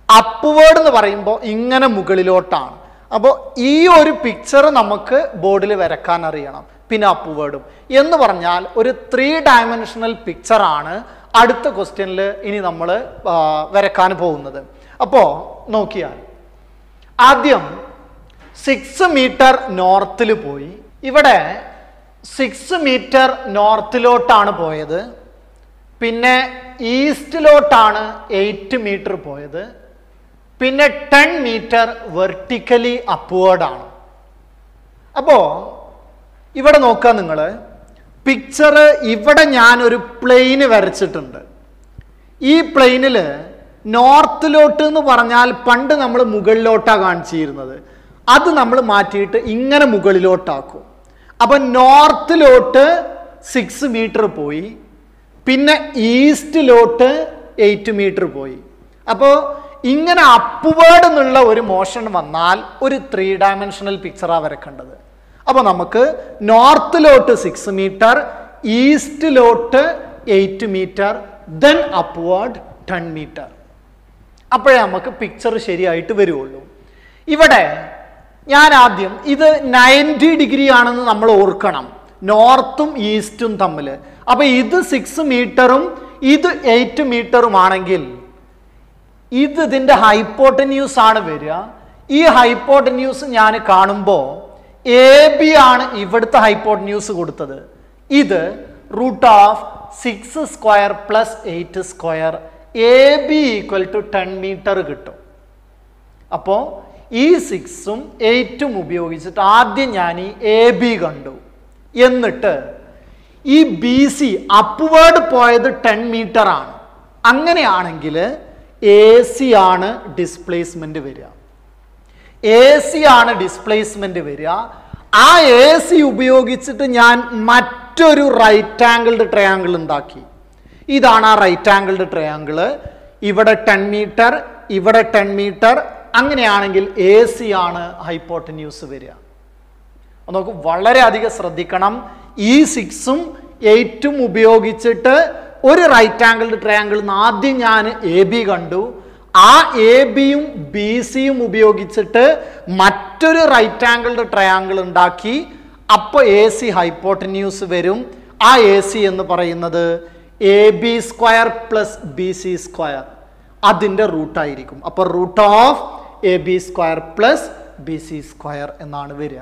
അപ്വേർഡ് എന്ന് പറയുമ്പോൾ ഇങ്ങനെ മുകളിലോട്ടാണ്. അപ്പോൾ ഈ ഒരു പിക്ചർ നമുക്ക് ബോർഡിൽ വരക്കാൻ അറിയണം. പിന്നെ അപ്വേർഡും എന്ന് പറഞ്ഞാൽ ഒരു 3 ഡയമെൻഷണൽ പിക്ചറാണ് അടുത്ത ക്വസ്റ്റ്യനിൽ ഇനി നമ്മൾ വരക്കാൻ പോകുന്നത്. അപ്പോൾ നോക്കിയാൽ ആദ്യം 6 മീറ്റർ നോർത്തിൽ പോയി. ഇവിടെ 6 മീറ്റർ നോർത്തിലോട്ടാണ് പോയത്. പിന്നെ ഈസ്റ്റിലോട്ടാണ് 8 മീറ്റർ പോയത്. പിന്നെ 10 മീറ്റർ വെർട്ടിക്കലി അപ്വേർഡാണ്. അപ്പോൾ ഇവിടെ നോക്കുക, നിങ്ങൾ പിക്ചർ ഇവിടെ ഞാനൊരു പ്ലെയിന് വരച്ചിട്ടുണ്ട്. ഈ പ്ലെയിനിൽ നോർത്തിലോട്ട് എന്ന് പറഞ്ഞാൽ പണ്ട് നമ്മൾ മുകളിലോട്ടാണ് കാണിച്ചിരുന്നത്. അത് നമ്മൾ മാറ്റിയിട്ട് ഇങ്ങനെ മുകളിലോട്ടാക്കും. അപ്പം നോർത്തിലോട്ട് 6 മീറ്റർ പോയി, പിന്നെ ഈസ്റ്റിലോട്ട് 8 മീറ്റർ പോയി. അപ്പോൾ ഇങ്ങനെ അപ്വേർഡ് എന്നുള്ള ഒരു മോഷൻ വന്നാൽ ഒരു 3 ഡയമെൻഷണൽ പിക്ചറാണ് വരക്കേണ്ടത്. അപ്പോൾ നമുക്ക് നോർത്തിലോട്ട് 6 മീറ്റർ, ഈസ്റ്റിലോട്ട് 8 മീറ്റർ, ദെൻ അപ്വേർഡ് 10 മീറ്റർ. അപ്പോഴേ നമുക്ക് പിക്ചർ ശരിയായിട്ട് വരുള്ളൂ. ഇവിടെ ഞാൻ ആദ്യം ഇത് 90 ഡിഗ്രി ആണെന്ന് നമ്മൾ ഓർക്കണം, നോർത്തും ഈസ്റ്റും തമ്മിൽ. അപ്പൊ ഇത് 6 മീറ്ററും ഇത് 8 മീറ്ററും ആണെങ്കിൽ ഇത് ഇതിൻ്റെ ഹൈപ്പോട്ടന്യൂസ് ആണ് വരിക. ഈ ഹൈപ്പോട്ടന്യൂസ് ഞാൻ കാണുമ്പോൾ AB ആണ് ഇവിടുത്തെ ഹൈപ്പോട്ടന്യൂസ് കൊടുത്തത്. ഇത് √6 square plus 8 square, AB = 10 metre കിട്ടും. അപ്പോൾ ഈ 6ഉം 8ഉം ഉപയോഗിച്ചിട്ട് ആദ്യം ഞാൻ ഈ AB കണ്ടു. എന്നിട്ട് ഈ BC അപ്വേർഡ് പോയത് 10 മീറ്റർ ആണ്. അങ്ങനെയാണെങ്കിൽ AC ആണ് ഡിസ്പ്ലേസ്മെന്റ് വരിക. AC ആണ് ഡിസ്പ്ലേസ്മെന്റ് വരിക. ആ AC ഉപയോഗിച്ചിട്ട് ഞാൻ മറ്റൊരു റൈറ്റ് ആംഗിൾഡ് ട്രയാങ്കിൾ ഉണ്ടാക്കി. ഇതാണ് ആ റൈറ്റ് ആംഗിൾഡ് ട്രയാങ്കിൾ. ഇവിടെ 10 മീറ്റർ, ഇവിടെ 10 മീറ്റർ. അങ്ങനെയാണെങ്കിൽ AC ആണ് ഹൈപ്പോട്ടന്യൂസ് വരിക. നമുക്ക് വളരെയധികം ശ്രദ്ധിക്കണം. ഈ 6ഉം 8ഉം ഉപയോഗിച്ചിട്ട് ഒരു റൈറ്റ് ആംഗിൾഡ് ട്രയാങ്കിൾ ആദ്യം ഞാൻ AB കണ്ടു. ആ ABയും BCയും ഉപയോഗിച്ചിട്ട് മറ്റൊരു റൈറ്റ് ആംഗിൾഡ് ട്രയാങ്കിൾ ഉണ്ടാക്കി. അപ്പോൾ AC ഹൈപ്പോട്ടന്യൂസ് വരും. ആ AC എന്ന് പറയുന്നത് AB square plus BC square, അതിൻ്റെ റൂട്ടായിരിക്കും. അപ്പോൾ √AB square plus BC square എന്നാണ് വരിക.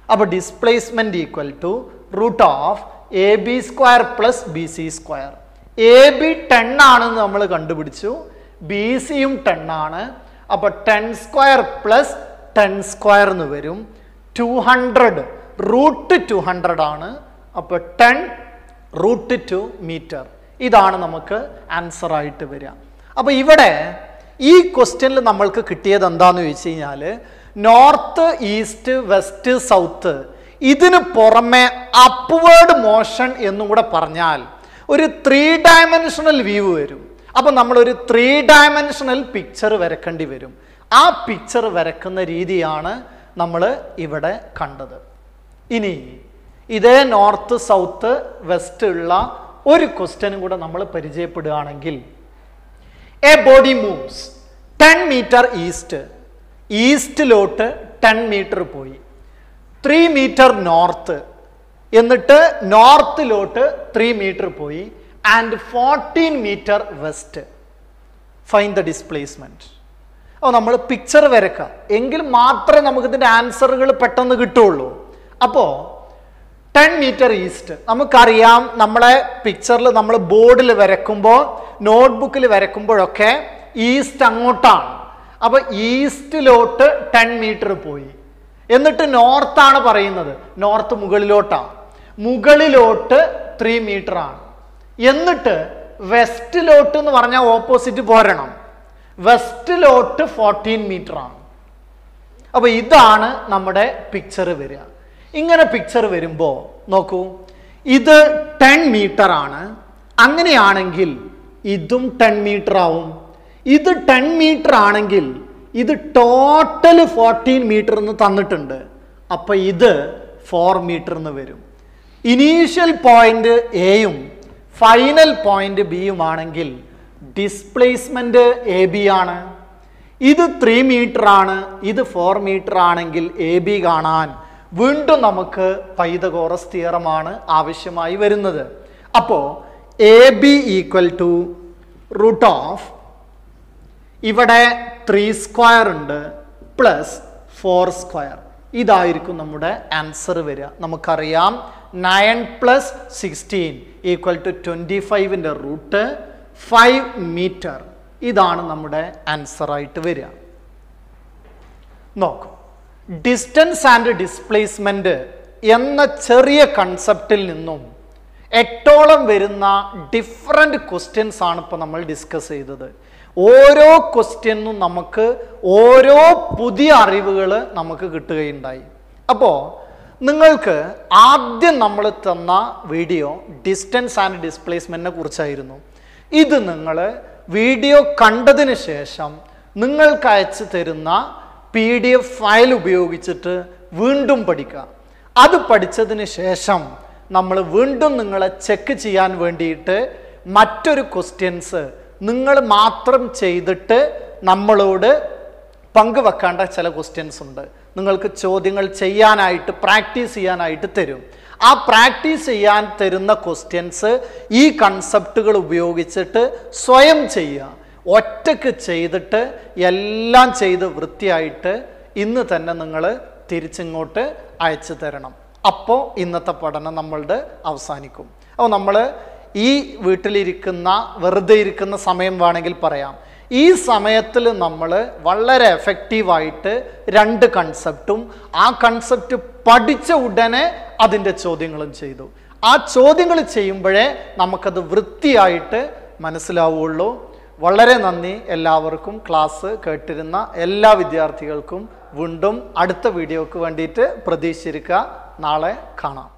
അപ്പോൾ displacement = √AB square plus BC square. AB 10 ആണെന്ന് നമ്മൾ കണ്ടുപിടിച്ചു, BCയും 10 ആണ്. അപ്പോൾ 10 സ്ക്വയർ പ്ലസ് 10 സ്ക്വയർ എന്ന് വരും. 200 √200 ആണ്. അപ്പോൾ 10 √2 മീറ്റർ. ഇതാണ് നമുക്ക് ആൻസർ ആയിട്ട് വരിക. അപ്പോൾ ഇവിടെ ഈ ക്വസ്റ്റ്യനിൽ നമ്മൾക്ക് കിട്ടിയത് എന്താണെന്ന് ചോദിച്ചു കഴിഞ്ഞാൽ നോർത്ത്, ഈസ്റ്റ്, വെസ്റ്റ്, സൗത്ത്, ഇതിന് പുറമെ അപ്വേർഡ് മോഷൻ എന്നും കൂടെ പറഞ്ഞാൽ ഒരു 3 ഡയമെൻഷണൽ വ്യൂ വരും. അപ്പം നമ്മളൊരു 3 ഡയമെൻഷണൽ പിക്ചർ വരക്കേണ്ടി വരും. ആ പിക്ചർ വരക്കുന്ന രീതിയാണ് നമ്മൾ ഇവിടെ കണ്ടത്. ഇനി ഇതേ നോർത്ത്, സൗത്ത്, വെസ്റ്റ് ഉള്ള ഒരു ക്വസ്റ്റ്യനും കൂടെ നമ്മൾ പരിചയപ്പെടുകയാണെങ്കിൽ, a body moves 10 metre east, ഈസ്റ്റിലോട്ട് 10 മീറ്റർ പോയി, 3 മീറ്റർ നോർത്ത്, എന്നിട്ട് നോർത്തിലോട്ട് 3 മീറ്റർ പോയി, and 14 metre west. Find the displacement. അപ്പോൾ നമ്മൾ പിക്ചർ വരക്കാം, എങ്കിൽ മാത്രമേ നമുക്ക് ഇതിൻ്റെ ആൻസറുകൾ പെട്ടെന്ന് കിട്ടുള്ളൂ. അപ്പോൾ 10 മീറ്റർ ഈസ്റ്റ് നമുക്കറിയാം. നമ്മളെ പിക്ചറിൽ നമ്മൾ ബോർഡിൽ വരക്കുമ്പോൾ, നോട്ട്ബുക്കിൽ വരക്കുമ്പോഴൊക്കെ ഈസ്റ്റ് അങ്ങോട്ടാണ്. അപ്പോൾ ഈസ്റ്റിലോട്ട് 10 മീറ്റർ പോയി, എന്നിട്ട് നോർത്താണ് പറയുന്നത്, നോർത്ത് മുകളിലോട്ടാണ്, മുകളിലോട്ട് 3 മീറ്റർ ആണ്. എന്നിട്ട് വെസ്റ്റിലോട്ട് എന്ന് പറഞ്ഞാൽ ഓപ്പോസിറ്റ് പോരണം, വെസ്റ്റിലോട്ട് 14 മീറ്റർ ആണ്. അപ്പോൾ ഇതാണ് നമ്മുടെ പിക്ചർ വരിക. ഇങ്ങനെ പിക്ചർ വരുമ്പോൾ നോക്കൂ, ഇത് 10 മീറ്റർ ആണ്. അങ്ങനെയാണെങ്കിൽ ഇതും 10 മീറ്റർ ആവും. ഇത് 10 മീറ്റർ ആണെങ്കിൽ ഇത് ടോട്ടൽ 14 മീറ്റർ എന്ന് തന്നിട്ടുണ്ട്. അപ്പം ഇത് 4 മീറ്റർ എന്ന് വരും. ഇനീഷ്യൽ പോയിന്റ് എയും ഫൈനൽ പോയിന്റ് ബിയും ആണെങ്കിൽ ഡിസ്പ്ലേസ്മെന്റ് AB ആണ്. ഇത് 3 മീറ്റർ ആണ്, ഇത് 4 മീറ്റർ ആണെങ്കിൽ AB കാണാൻ വീണ്ടും നമുക്ക് പൈതഗോറസ് തിയറമാണ് ആവശ്യമായി വരുന്നത്. അപ്പോൾ AB = ഇവിടെ 3 സ്ക്വയർ ഉണ്ട് പ്ലസ് 4 സ്ക്വയർ. ഇതായിരിക്കും നമ്മുടെ ആൻസർ വരിക. നമുക്കറിയാം 9 + 16 = 25ന്റെ റൂട്ട് 5 മീറ്റർ. ഇതാണ് നമ്മുടെ ആൻസർ ആയിട്ട് വരിക. നോക്കൂ, ഡിസ്റ്റൻസ് ആൻഡ് ഡിസ്പ്ലേസ്മെന്റ് എന്ന ചെറിയ കൺസെപ്റ്റിൽ നിന്നും 8ഓളം വരുന്ന ഡിഫറെൻ്റ് ക്വസ്റ്റ്യൻസ് ആണ് ഇപ്പോൾ നമ്മൾ ഡിസ്കസ് ചെയ്തത്. ഓരോ ക്വസ്റ്റ്യനും നമുക്ക് ഓരോ പുതിയ അറിവുകൾ നമുക്ക് കിട്ടുകയുണ്ടായി. അപ്പോൾ നിങ്ങൾക്ക് ആദ്യം നമ്മൾ തന്ന വീഡിയോ ഡിസ്റ്റൻസ് ആൻഡ് ഡിസ്പ്ലേസ്മെൻറ്റിനെ കുറിച്ചായിരുന്നു. ഇത് നിങ്ങൾ വീഡിയോ കണ്ടതിന് ശേഷം നിങ്ങൾക്ക് അയച്ചു തരുന്ന PDF ഫയൽ ഉപയോഗിച്ചിട്ട് വീണ്ടും പഠിക്കുക. അത് പഠിച്ചതിന് ശേഷം നമ്മൾ വീണ്ടും നിങ്ങളെ ചെക്ക് ചെയ്യാൻ വേണ്ടിയിട്ട് മറ്റൊരു ക്വസ്റ്റ്യൻസ് നിങ്ങൾ മാത്രം ചെയ്തിട്ട് നമ്മളോട് പങ്കുവെക്കേണ്ട ചില ക്വസ്റ്റ്യൻസ് ഉണ്ട്. നിങ്ങൾക്ക് ചോദ്യങ്ങൾ ചെയ്യാനായിട്ട് പ്രാക്ടീസ് ചെയ്യാനായിട്ട് തരും. ആ പ്രാക്ടീസ് ചെയ്യാൻ തരുന്ന ക്വസ്റ്റ്യൻസ് ഈ കൺസെപ്റ്റുകൾ ഉപയോഗിച്ചിട്ട് സ്വയം ചെയ്യുക. ഒറ്റയ്ക്ക് ചെയ്തിട്ട് എല്ലാം ചെയ്ത് വൃത്തിയായിട്ട് ഇന്ന് തന്നെ നിങ്ങൾ തിരിച്ചിങ്ങോട്ട് അയച്ചു തരണം. അപ്പോൾ ഇന്നത്തെ പഠനം നമ്മളുടെ അവസാനിക്കും. അപ്പോൾ നമ്മൾ ഈ വീട്ടിലിരിക്കുന്ന വെറുതെ ഇരിക്കുന്ന സമയം വേണമെങ്കിൽ പറയാം, ഈ സമയത്തിൽ നമ്മൾ വളരെ എഫക്റ്റീവായിട്ട് 2 കൺസെപ്റ്റും ആ കൺസെപ്റ്റ് പഠിച്ച ഉടനെ അതിൻ്റെ ചോദ്യങ്ങളും ചെയ്തു. ആ ചോദ്യങ്ങൾ ചെയ്യുമ്പോഴേ നമുക്കത് വൃത്തിയായിട്ട് മനസ്സിലാവുള്ളൂ. വളരെ നന്ദി എല്ലാവർക്കും. ക്ലാസ് കേട്ടിരുന്ന എല്ലാ വിദ്യാർത്ഥികൾക്കും വീണ്ടും അടുത്ത വീഡിയോക്ക് വേണ്ടിയിട്ട് പ്രതീക്ഷിച്ചിരിക്കുക. നാളെ കാണാം.